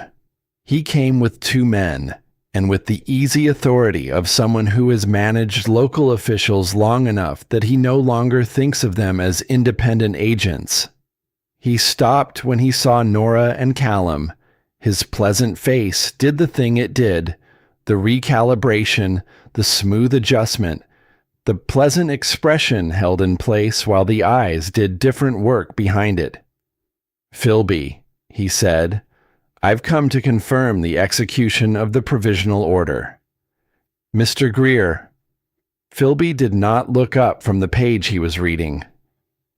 He came with two men, and with the easy authority of someone who has managed local officials long enough that he no longer thinks of them as independent agents. He stopped when he saw Nora and Callum. His pleasant face did the thing it did, the recalibration, the smooth adjustment, the pleasant expression held in place while the eyes did different work behind it. "Philby," he said, "I've come to confirm the execution of the provisional order." "Mr. Greer." Philby did not look up from the page he was reading.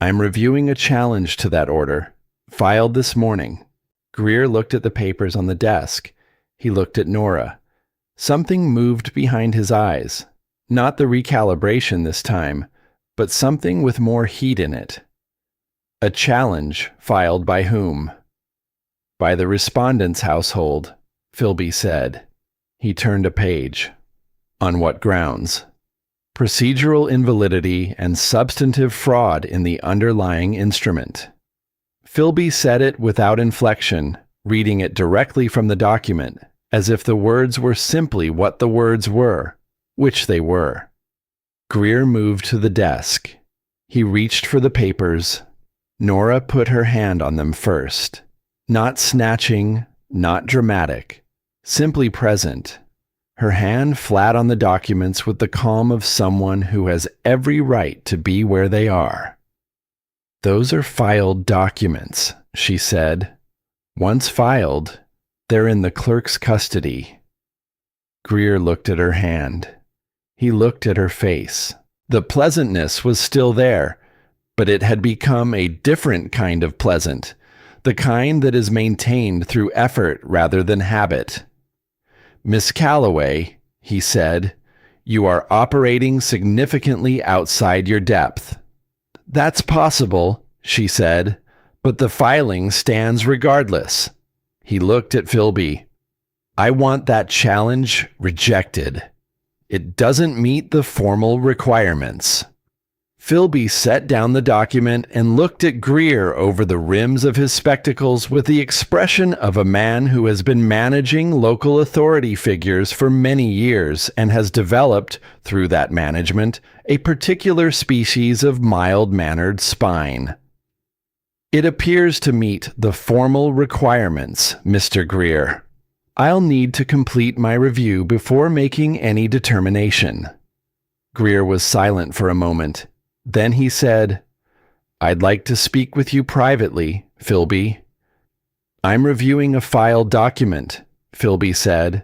"I'm reviewing a challenge to that order, filed this morning." Greer looked at the papers on the desk. He looked at Nora. Something moved behind his eyes. Not the recalibration this time, but something with more heat in it. "A challenge filed by whom?" "By the respondent's household," Philby said. He turned a page. "On what grounds?" "Procedural invalidity and substantive fraud in the underlying instrument." Philby said it without inflection, reading it directly from the document, as if the words were simply what the words were, which they were. Greer moved to the desk. He reached for the papers. Nora put her hand on them first. Not snatching, not dramatic, simply present. Her hand flat on the documents with the calm of someone who has every right to be where they are. "Those are filed documents," she said. "Once filed, they're in the clerk's custody." Greer looked at her hand. He looked at her face. The pleasantness was still there, but it had become a different kind of pleasant, the kind that is maintained through effort rather than habit. "Miss Calloway," he said, "you are operating significantly outside your depth." "That's possible," she said, "but the filing stands regardless." He looked at Philby. "I want that challenge rejected. It doesn't meet the formal requirements." Philby set down the document and looked at Greer over the rims of his spectacles with the expression of a man who has been managing local authority figures for many years and has developed, through that management, a particular species of mild-mannered spine. "It appears to meet the formal requirements, Mr. Greer. I'll need to complete my review before making any determination." Greer was silent for a moment. Then he said, "I'd like to speak with you privately, Philby." "I'm reviewing a filed document," Philby said.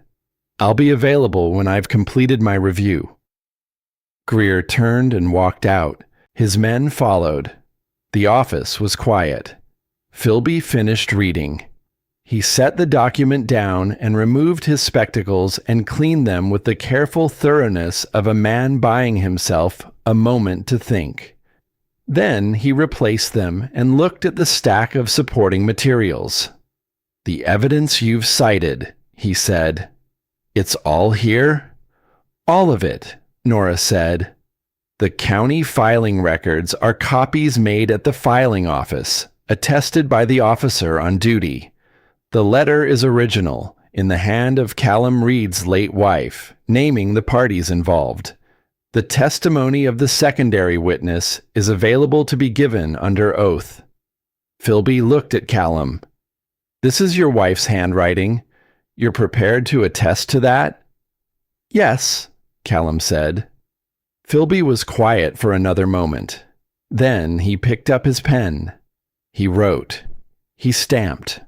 "I'll be available when I've completed my review." Greer turned and walked out. His men followed. The office was quiet. Philby finished reading. He set the document down and removed his spectacles and cleaned them with the careful thoroughness of a man buying himself a moment to think. Then he replaced them and looked at the stack of supporting materials. "The evidence you've cited," he said. "It's all here?" "All of it," Nora said. "The county filing records are copies made at the filing office, attested by the officer on duty. The letter is original, in the hand of Callum Reed's late wife, naming the parties involved. The testimony of the secondary witness is available to be given under oath." Philby looked at Callum. This is your wife's handwriting. You're prepared to attest to that? Yes, Callum said. Philby was quiet for another moment. Then he picked up his pen. He wrote. He stamped.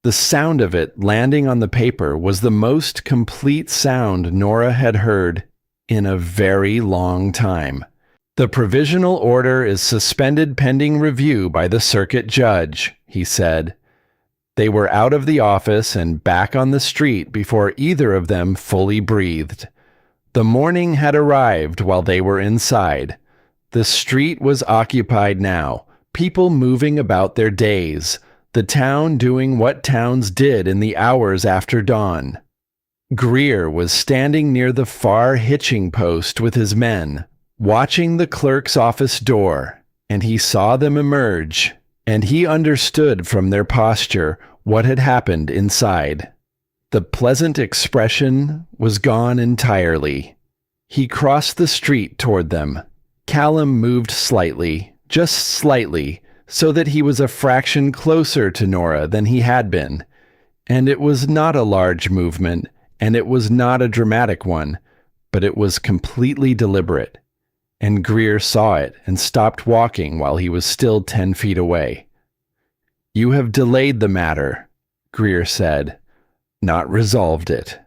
The sound of it landing on the paper was the most complete sound Nora had heard in a very long time. The provisional order is suspended pending review by the circuit judge, he said. They were out of the office and back on the street before either of them fully breathed. The morning had arrived while they were inside. The street was occupied now, people moving about their days, the town doing what towns did in the hours after dawn. Greer was standing near the far hitching post with his men, watching the clerk's office door, and he saw them emerge, and he understood from their posture what had happened inside. The pleasant expression was gone entirely. He crossed the street toward them. Callum moved slightly, just slightly, so that he was a fraction closer to Nora than he had been. And it was not a large movement, and it was not a dramatic one, but it was completely deliberate. And Greer saw it and stopped walking while he was still 10 feet away. You have delayed the matter, Greer said, not resolved it.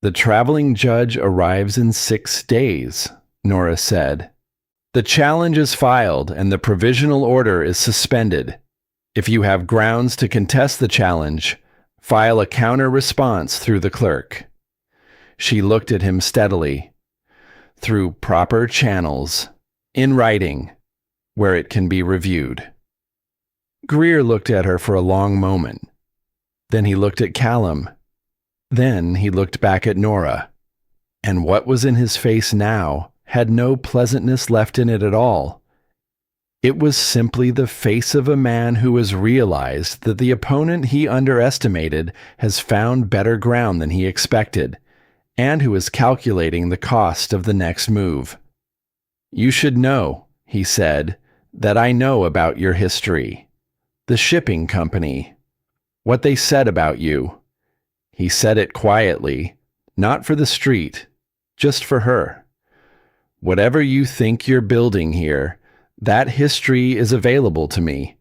The traveling judge arrives in 6 days, Nora said. The challenge is filed and the provisional order is suspended. If you have grounds to contest the challenge, file a counter-response through the clerk. She looked at him steadily. Through proper channels, in writing, where it can be reviewed. Greer looked at her for a long moment. Then he looked at Callum. Then he looked back at Nora. And what was in his face now had no pleasantness left in it at all. It was simply the face of a man who has realized that the opponent he underestimated has found better ground than he expected, and who is calculating the cost of the next move. You should know, he said, that I know about your history. The shipping company. What they said about you. He said it quietly, not for the street, just for her. Whatever you think you're building here, that history is available to me,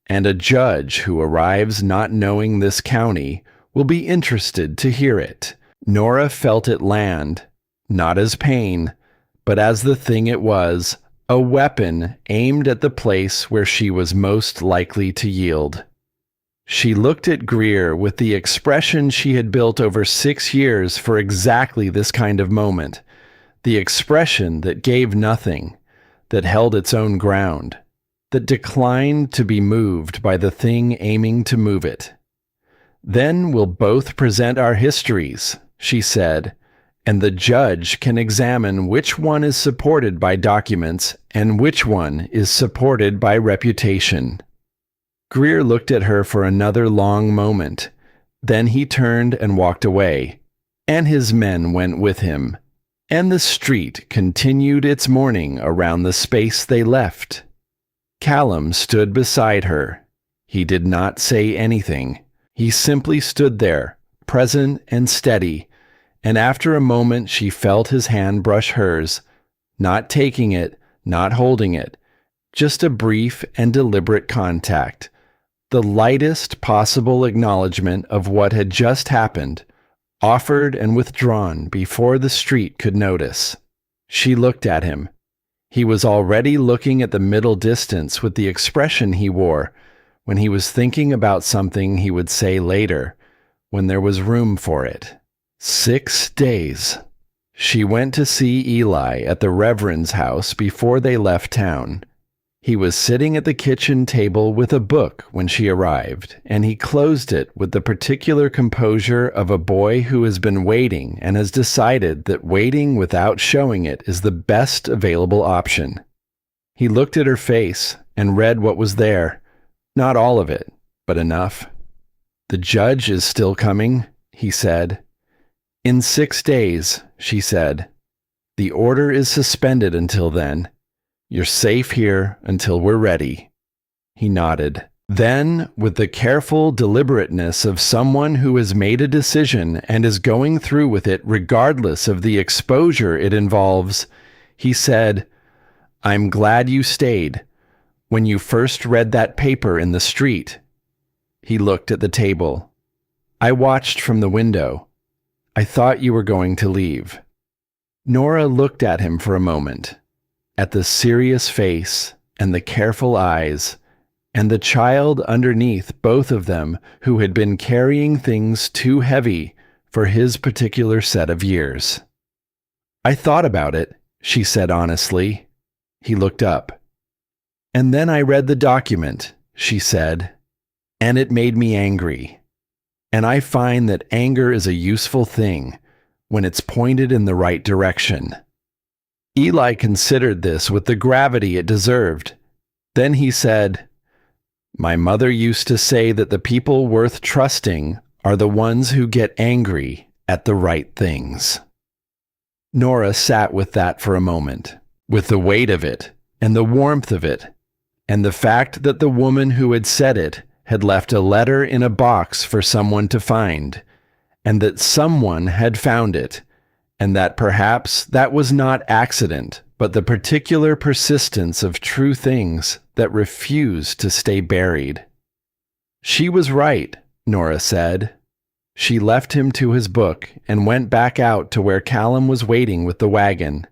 and a judge who arrives not knowing this county will be interested to hear it. Nora felt it land, not as pain, but as the thing it was, a weapon aimed at the place where she was most likely to yield. She looked at Greer with the expression she had built over 6 years for exactly this kind of moment, the expression that gave nothing, that held its own ground, that declined to be moved by the thing aiming to move it. Then we'll both present our histories, she said, and the judge can examine which one is supported by documents and which one is supported by reputation. Greer looked at her for another long moment. Then he turned and walked away, and his men went with him, and the street continued its mourning around the space they left. Callum stood beside her. He did not say anything. He simply stood there, present and steady, and after a moment she felt his hand brush hers, not taking it, not holding it, just a brief and deliberate contact, the lightest possible acknowledgement of what had just happened, offered and withdrawn before the street could notice. She looked at him. He was already looking at the middle distance with the expression he wore when he was thinking about something he would say later, when there was room for it. 6 days. She went to see Eli at the Reverend's house before they left town. He was sitting at the kitchen table with a book when she arrived, and he closed it with the particular composure of a boy who has been waiting and has decided that waiting without showing it is the best available option. He looked at her face and read what was there. Not all of it, but enough. The judge is still coming, he said. In 6 days, she said. The order is suspended until then. You're safe here until we're ready. He nodded. Then, with the careful deliberateness of someone who has made a decision and is going through with it regardless of the exposure it involves, he said, "I'm glad you stayed. When you first read that paper in the street." He looked at the table. "I watched from the window. I thought you were going to leave." Nora looked at him for a moment, at the serious face and the careful eyes, and the child underneath both of them who had been carrying things too heavy for his particular set of years. "I thought about it," she said honestly. He looked up. "And then I read the document," she said, "and it made me angry. And I find that anger is a useful thing when it's pointed in the right direction." Eli considered this with the gravity it deserved. Then he said, "My mother used to say that the people worth trusting are the ones who get angry at the right things." Nora sat with that for a moment, with the weight of it, and the warmth of it, and the fact that the woman who had said it had left a letter in a box for someone to find, and that someone had found it, and that perhaps that was not accident, but the particular persistence of true things that refused to stay buried. She was right, Nora said. She left him to his book and went back out to where Callum was waiting with the wagon,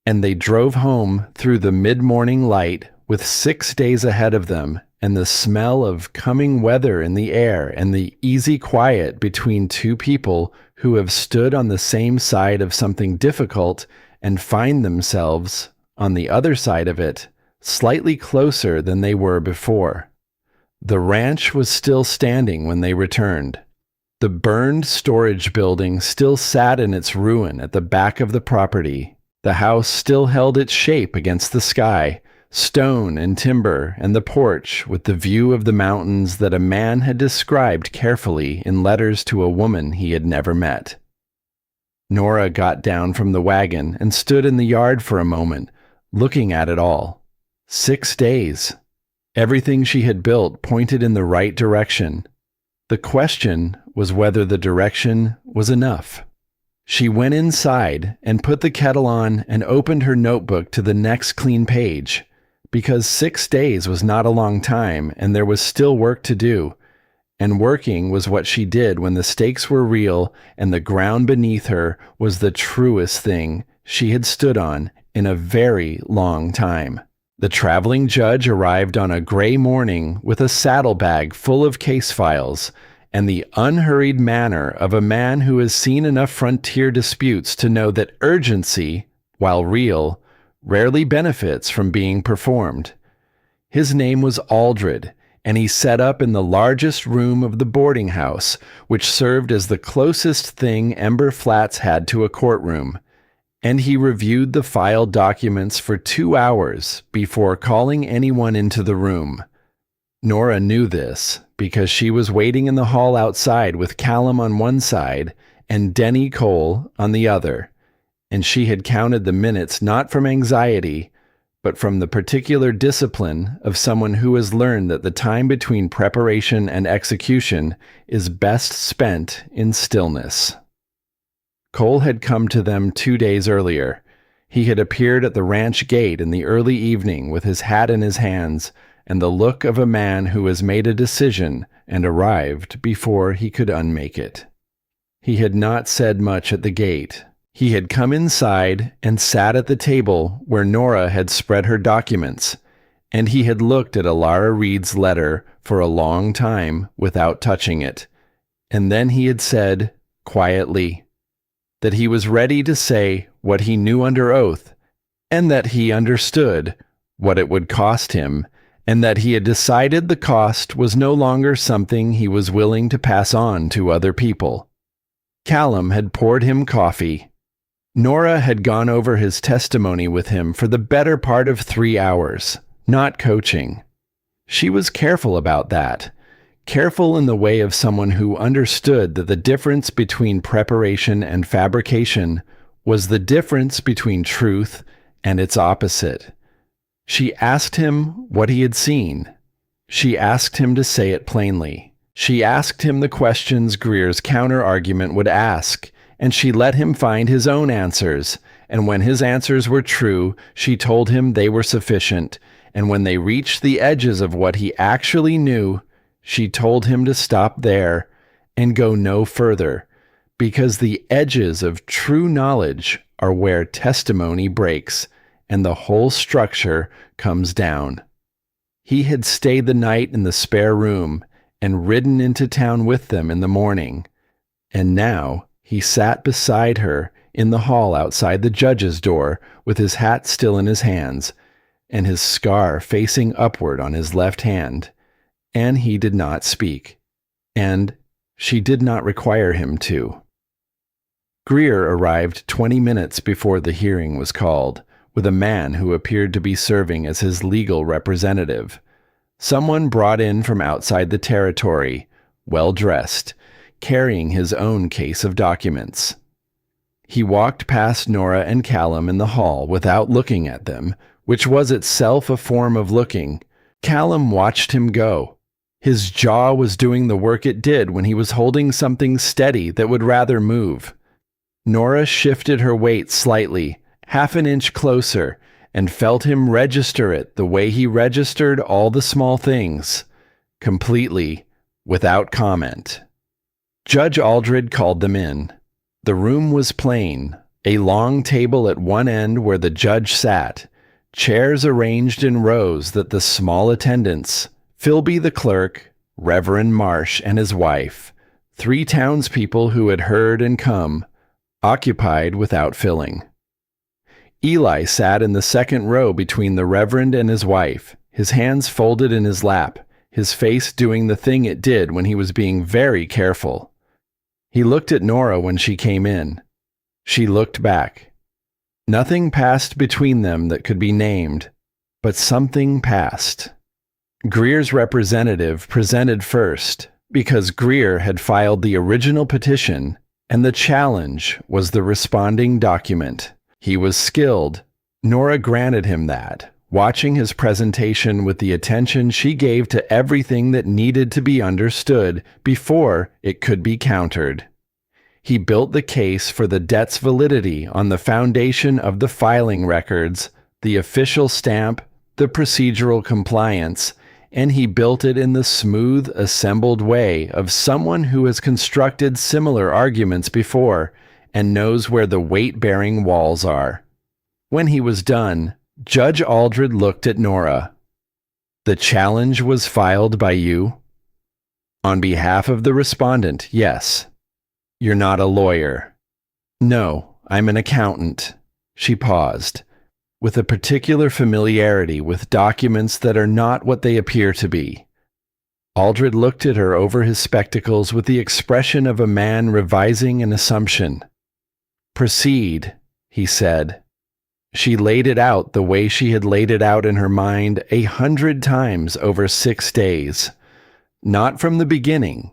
and they drove home through the mid-morning light with 6 days ahead of them, and the smell of coming weather in the air and the easy quiet between two people who have stood on the same side of something difficult and find themselves, on the other side of it, slightly closer than they were before. The ranch was still standing when they returned. The burned storage building still sat in its ruin at the back of the property. The house still held its shape against the sky, stone and timber, and the porch with the view of the mountains that a man had described carefully in letters to a woman he had never met. Nora got down from the wagon and stood in the yard for a moment, looking at it all. 6 days. Everything she had built pointed in the right direction. The question was whether the direction was enough. She went inside and put the kettle on and opened her notebook to the next clean page, because 6 days was not a long time and there was still work to do, and working was what she did when the stakes were real and the ground beneath her was the truest thing she had stood on in a very long time. The traveling judge arrived on a gray morning with a saddlebag full of case files and the unhurried manner of a man who has seen enough frontier disputes to know that urgency, while real, rarely benefits from being performed. His name was Aldred, and he set up in the largest room of the boarding house, which served as the closest thing Ember Flats had to a courtroom, and he reviewed the filed documents for 2 hours before calling anyone into the room. Nora knew this because she was waiting in the hall outside with Callum on one side and Denny Cole on the other, and she had counted the minutes not from anxiety, but from the particular discipline of someone who has learned that the time between preparation and execution is best spent in stillness. Cole had come to them 2 days earlier. He had appeared at the ranch gate in the early evening with his hat in his hands and the look of a man who has made a decision and arrived before he could unmake it. He had not said much at the gate. He had come inside and sat at the table where Nora had spread her documents, and he had looked at Alara Reed's letter for a long time without touching it, and then he had said, quietly, that he was ready to say what he knew under oath, and that he understood what it would cost him, and that he had decided the cost was no longer something he was willing to pass on to other people. Callum had poured him coffee. Nora had gone over his testimony with him for the better part of 3 hours, not coaching. She was careful about that, careful in the way of someone who understood that the difference between preparation and fabrication was the difference between truth and its opposite. She asked him what he had seen. She asked him to say it plainly. She asked him the questions Greer's counter-argument would ask, and she let him find his own answers. And when his answers were true, she told him they were sufficient. And when they reached the edges of what he actually knew, she told him to stop there and go no further, because the edges of true knowledge are where testimony breaks and the whole structure comes down. He had stayed the night in the spare room and ridden into town with them in the morning, and now he sat beside her in the hall outside the judge's door with his hat still in his hands and his scar facing upward on his left hand, and he did not speak, and she did not require him to. Greer arrived 20 minutes before the hearing was called, with a man who appeared to be serving as his legal representative. Someone brought in from outside the territory, well-dressed, carrying his own case of documents. He walked past Nora and Callum in the hall without looking at them, which was itself a form of looking. Callum watched him go. His jaw was doing the work it did when he was holding something steady that would rather move. Nora shifted her weight slightly, half an inch closer, and felt him register it the way he registered all the small things, completely, without comment. Judge Aldred called them in. The room was plain, a long table at one end where the judge sat, chairs arranged in rows that the small attendants, Philby the clerk, Reverend Marsh and his wife, 3 townspeople who had heard and come, occupied without filling. Eli sat in the second row between the Reverend and his wife, his hands folded in his lap, his face doing the thing it did when he was being very careful. He looked at Nora when she came in. She looked back. Nothing passed between them that could be named, but something passed. Greer's representative presented first, because Greer had filed the original petition, and the challenge was the responding document. He was skilled. Nora granted him that, watching his presentation with the attention she gave to everything that needed to be understood before it could be countered. He built the case for the debt's validity on the foundation of the filing records, the official stamp, the procedural compliance, and he built it in the smooth, assembled way of someone who has constructed similar arguments before and knows where the weight-bearing walls are. When he was done, Judge Aldred looked at Nora. "The challenge was filed by you?" "On behalf of the respondent, yes." "You're not a lawyer?" "No, I'm an accountant." She paused, with a particular familiarity with documents that are not what they appear to be. Aldred looked at her over his spectacles with the expression of a man revising an assumption. "Proceed," he said. She laid it out the way she had laid it out in her mind 100 times over 6 days. Not from the beginning,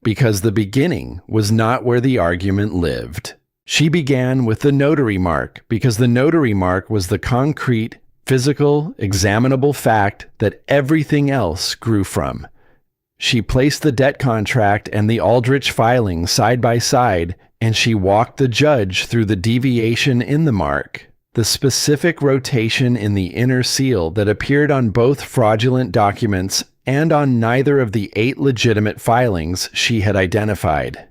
because the beginning was not where the argument lived. She began with the notary mark because the notary mark was the concrete, physical, examinable fact that everything else grew from. She placed the debt contract and the Aldrich filing side by side, and she walked the judge through the deviation in the mark, the specific rotation in the inner seal that appeared on both fraudulent documents and on neither of the 8 legitimate filings she had identified.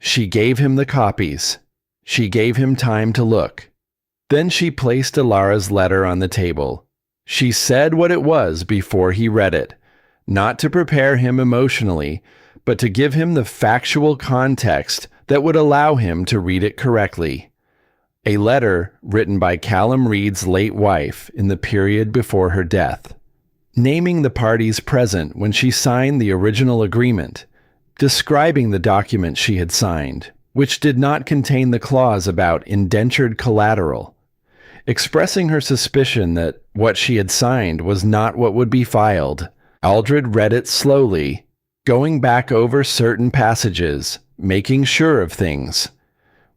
She gave him the copies. She gave him time to look. Then she placed Alara's letter on the table. She said what it was before he read it, not to prepare him emotionally, but to give him the factual context that would allow him to read it correctly. A letter written by Callum Reed's late wife in the period before her death, naming the parties present when she signed the original agreement, describing the document she had signed, which did not contain the clause about indentured collateral, expressing her suspicion that what she had signed was not what would be filed. Aldred read it slowly, going back over certain passages, making sure of things.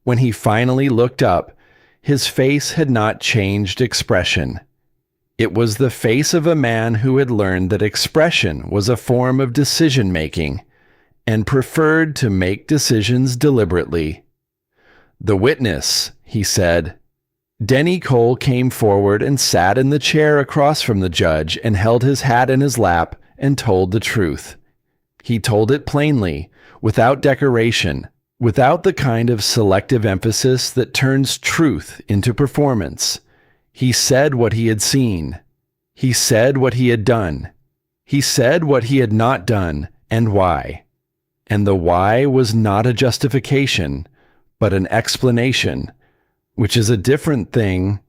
When he finally looked up, his face had not changed expression. It was the face of a man who had learned that expression was a form of decision-making and preferred to make decisions deliberately. "The witness," he said. Denny Cole came forward and sat in the chair across from the judge and held his hat in his lap and told the truth. He told it plainly, without decoration, without the kind of selective emphasis that turns truth into performance. He said what he had seen. He said what he had done. He said what he had not done and why. And the why was not a justification, but an explanation, which is a different thing.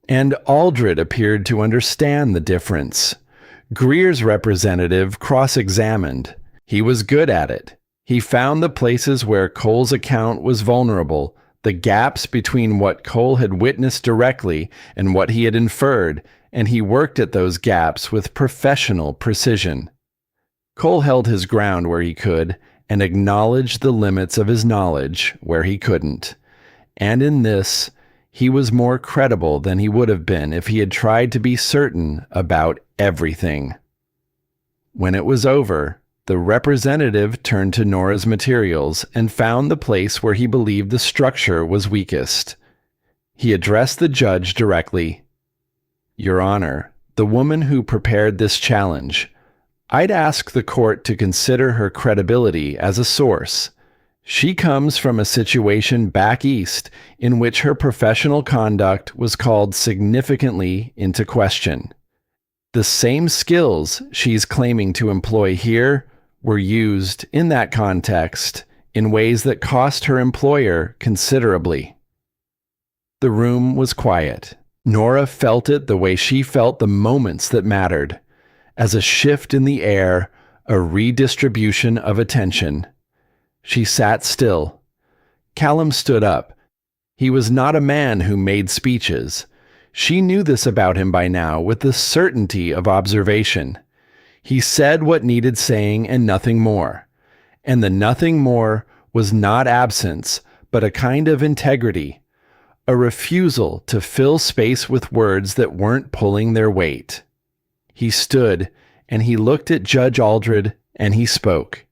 And Aldred appeared to understand the difference. Greer's representative cross-examined. He was good at it. He found the places where Cole's account was vulnerable, the gaps between what Cole had witnessed directly and what he had inferred, and he worked at those gaps with professional precision. Cole held his ground where he could, and acknowledged the limits of his knowledge where he couldn't. And in this, he was more credible than he would have been if he had tried to be certain about everything. When it was over, the representative turned to Nora's materials and found the place where he believed the structure was weakest. He addressed the judge directly. "Your Honor, the woman who prepared this challenge, I'd ask the court to consider her credibility as a source. She comes from a situation back east in which her professional conduct was called significantly into question. The same skills she's claiming to employ here were used in that context in ways that cost her employer considerably." The room was quiet. Nora felt it the way she felt the moments that mattered, as a shift in the air, a redistribution of attention. She sat still. Callum stood up. He was not a man who made speeches. She knew this about him by now with the certainty of observation. He said what needed saying and nothing more. And the nothing more was not absence, but a kind of integrity, a refusal to fill space with words that weren't pulling their weight. He stood, and he looked at Judge Aldred, and he spoke.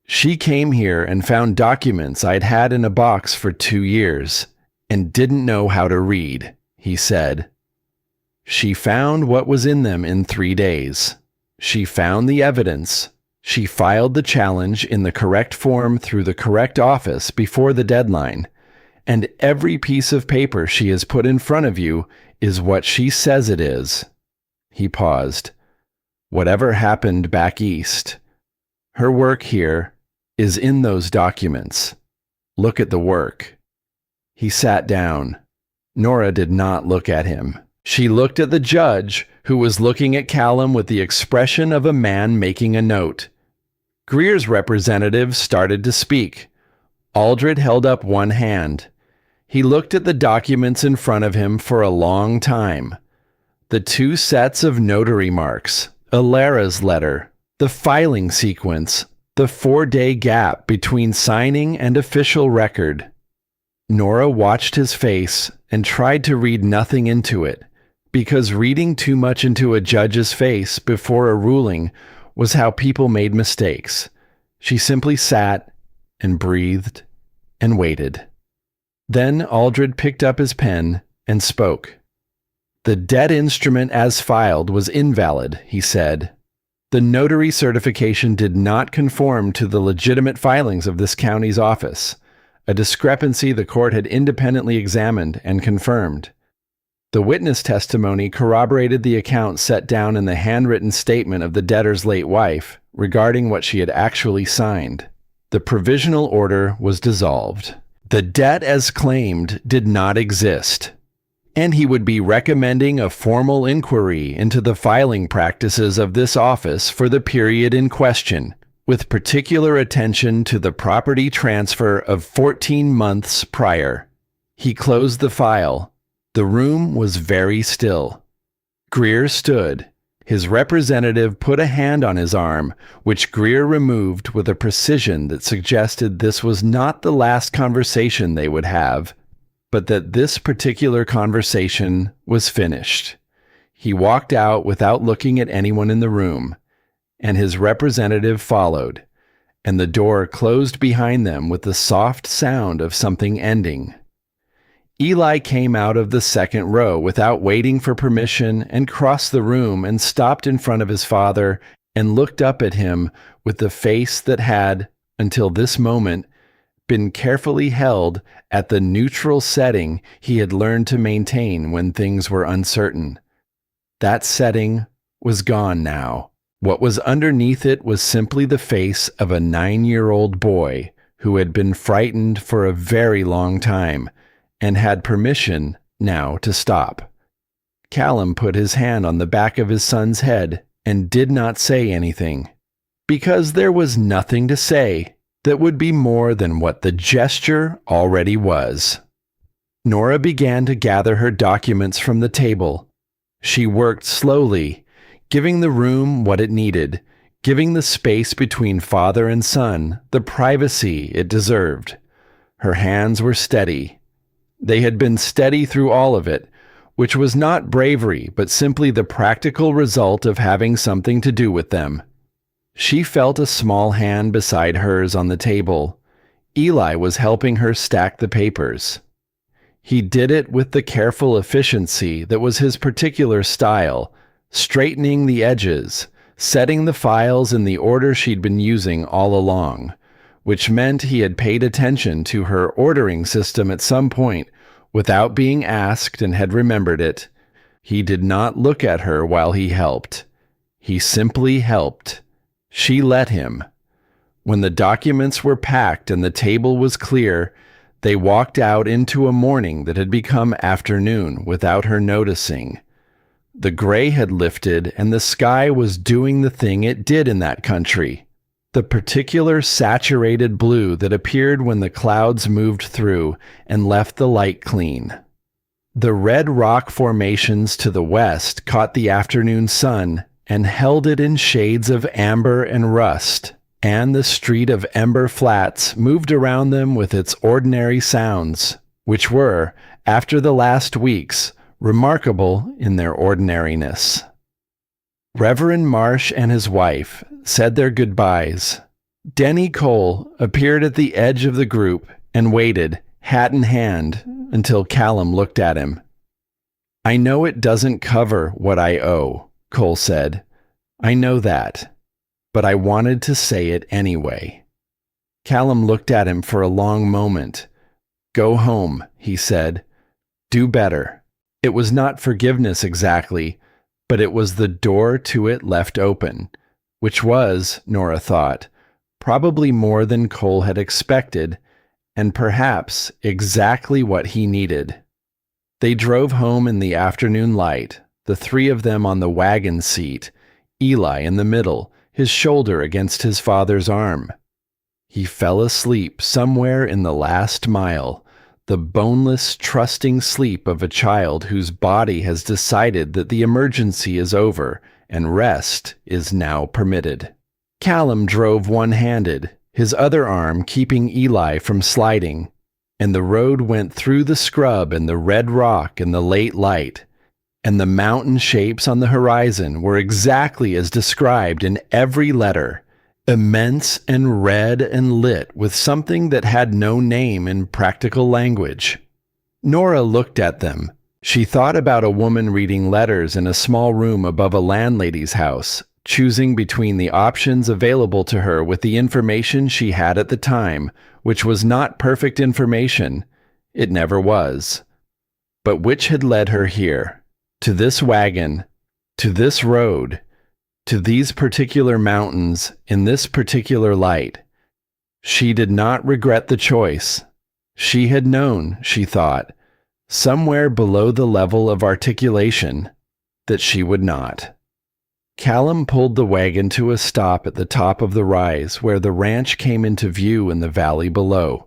"She came here and found documents I'd had in a box for 2 years, and didn't know how to read," he said. "She found what was in them in 3 days. She found the evidence. She filed the challenge in the correct form through the correct office before the deadline, and every piece of paper she has put in front of you is what she says it is." He paused. "Whatever happened back east, her work here is in those documents. Look at the work." He sat down. Nora did not look at him. She looked at the judge, who was looking at Callum with the expression of a man making a note. Greer's representative started to speak. Aldred held up one hand. He looked at the documents in front of him for a long time. The 2 sets of notary marks, Alara's letter, the filing sequence, the 4-day gap between signing and official record. Nora watched his face and tried to read nothing into it, because reading too much into a judge's face before a ruling was how people made mistakes. She simply sat and breathed and waited. Then Aldred picked up his pen and spoke. "The debt instrument as filed was invalid," he said. "The notary certification did not conform to the legitimate filings of this county's office, a discrepancy the court had independently examined and confirmed. The witness testimony corroborated the account set down in the handwritten statement of the debtor's late wife regarding what she had actually signed. The provisional order was dissolved. The debt as claimed did not exist, and he would be recommending a formal inquiry into the filing practices of this office for the period in question, with particular attention to the property transfer of 14 months prior." He closed the file. The room was very still. Greer stood. His representative put a hand on his arm, which Greer removed with a precision that suggested this was not the last conversation they would have, but that this particular conversation was finished. He walked out without looking at anyone in the room, and his representative followed, and the door closed behind them with the soft sound of something ending. Eli came out of the second row without waiting for permission and crossed the room and stopped in front of his father and looked up at him with the face that had, until this moment, been carefully held at the neutral setting he had learned to maintain when things were uncertain. That setting was gone now. What was underneath it was simply the face of a 9-year-old boy who had been frightened for a very long time and had permission now to stop. Callum put his hand on the back of his son's head and did not say anything, because there was nothing to say that would be more than what the gesture already was. Nora began to gather her documents from the table. She worked slowly, giving the room what it needed, giving the space between father and son the privacy it deserved. Her hands were steady. They had been steady through all of it, which was not bravery, but simply the practical result of having something to do with them. She felt a small hand beside hers on the table. Eli was helping her stack the papers. He did it with the careful efficiency that was his particular style, straightening the edges, setting the files in the order she'd been using all along, which meant he had paid attention to her ordering system at some point without being asked and had remembered it. He did not look at her while he helped. He simply helped. She let him. When the documents were packed and the table was clear, they walked out into a morning that had become afternoon without her noticing. The gray had lifted and the sky was doing the thing it did in that country. The particular saturated blue that appeared when the clouds moved through and left the light clean. The red rock formations to the west caught the afternoon sun and held it in shades of amber and rust, and the street of Ember Flats moved around them with its ordinary sounds, which were, after the last weeks, remarkable in their ordinariness. Reverend Marsh and his wife said their goodbyes. Denny Cole appeared at the edge of the group and waited, hat in hand, until Callum looked at him. "I know it doesn't cover what I owe," Cole said. "I know that, but I wanted to say it anyway." Callum looked at him for a long moment. "Go home," he said. "Do better." It was not forgiveness exactly, but it was the door to it left open, which was, Nora thought, probably more than Cole had expected, and perhaps exactly what he needed. They drove home in the afternoon light, the three of them on the wagon seat, Eli in the middle, his shoulder against his father's arm. He fell asleep somewhere in the last mile, the boneless, trusting sleep of a child whose body has decided that the emergency is over and rest is now permitted. Callum drove one-handed, his other arm keeping Eli from sliding, and the road went through the scrub and the red rock in the late light, and the mountain shapes on the horizon were exactly as described in every letter, immense and red and lit with something that had no name in practical language. Nora looked at them. She thought about a woman reading letters in a small room above a landlady's house, choosing between the options available to her with the information she had at the time, which was not perfect information. It never was. But which had led her here, to this wagon, to this road, to these particular mountains, in this particular light. She did not regret the choice. She had known, she thought, somewhere below the level of articulation, that she would not. Callum pulled the wagon to a stop at the top of the rise where the ranch came into view in the valley below.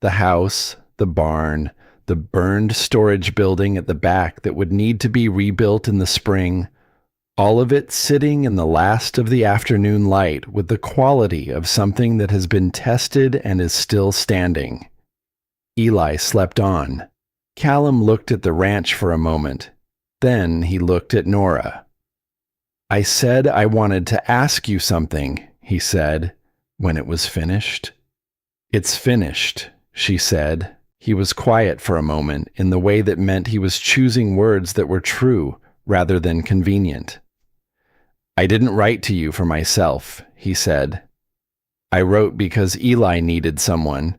The house, the barn, the burned storage building at the back that would need to be rebuilt in the spring, all of it sitting in the last of the afternoon light with the quality of something that has been tested and is still standing. Eli slept on. Callum looked at the ranch for a moment. Then he looked at Nora. "I said I wanted to ask you something," he said, when it was finished. "It's finished," she said. He was quiet for a moment in the way that meant he was choosing words that were true rather than convenient. "I didn't write to you for myself," he said. "I wrote because Eli needed someone,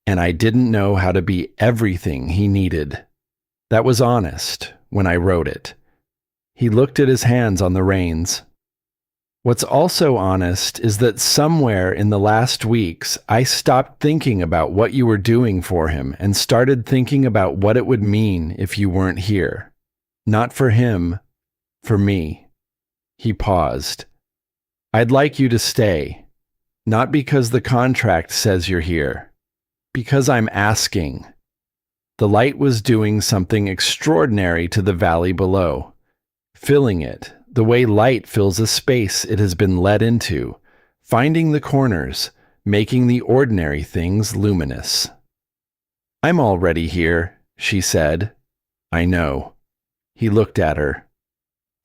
and I didn't know how to be everything he needed. That was honest when I wrote it." He looked at his hands on the reins. "What's also honest is that somewhere in the last weeks, I stopped thinking about what you were doing for him and started thinking about what it would mean if you weren't here. Not for him, for me." He paused. "I'd like you to stay, not because the contract says you're here, because I'm asking." The light was doing something extraordinary to the valley below, filling it the way light fills a space it has been let into, finding the corners, making the ordinary things luminous. "I'm already here," she said. "I know." He looked at her.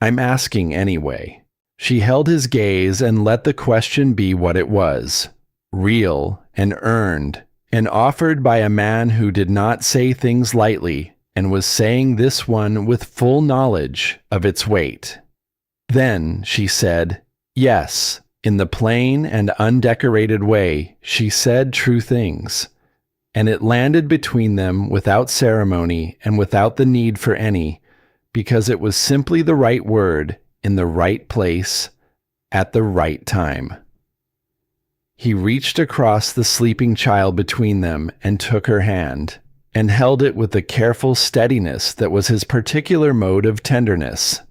"I'm asking anyway." She held his gaze and let the question be what it was, real and earned, and offered by a man who did not say things lightly and was saying this one with full knowledge of its weight. Then she said, yes, in the plain and undecorated way she said true things, and it landed between them without ceremony and without the need for any, because it was simply the right word in the right place at the right time. He reached across the sleeping child between them and took her hand, and held it with the careful steadiness that was his particular mode of tenderness.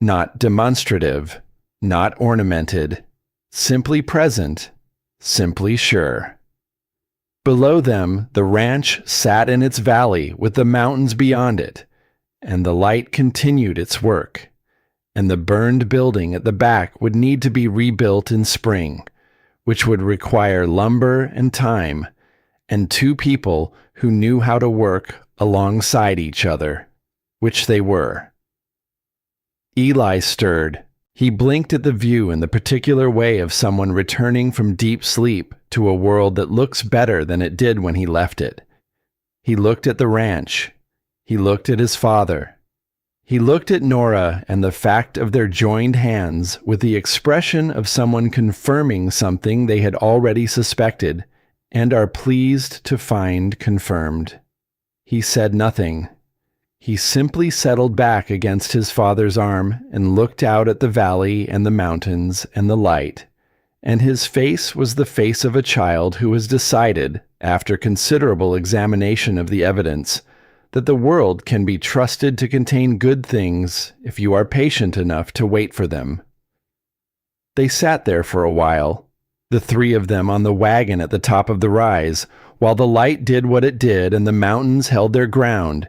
Not demonstrative, not ornamented, simply present, simply sure. Below them, the ranch sat in its valley with the mountains beyond it, and the light continued its work, and the burned building at the back would need to be rebuilt in spring, which would require lumber and time, and two people who knew how to work alongside each other, which they were. Eli stirred. He blinked at the view in the particular way of someone returning from deep sleep to a world that looks better than it did when he left it. He looked at the ranch. He looked at his father. He looked at Nora and the fact of their joined hands with the expression of someone confirming something they had already suspected and are pleased to find confirmed. He said nothing. He simply settled back against his father's arm and looked out at the valley and the mountains and the light, and his face was the face of a child who has decided, after considerable examination of the evidence, that the world can be trusted to contain good things if you are patient enough to wait for them. They sat there for a while, the three of them on the wagon at the top of the rise, while the light did what it did and the mountains held their ground,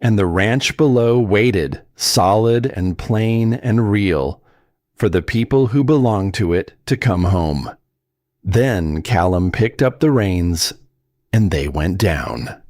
and the ranch below waited, solid and plain and real, for the people who belonged to it to come home. Then Callum picked up the reins, and they went down.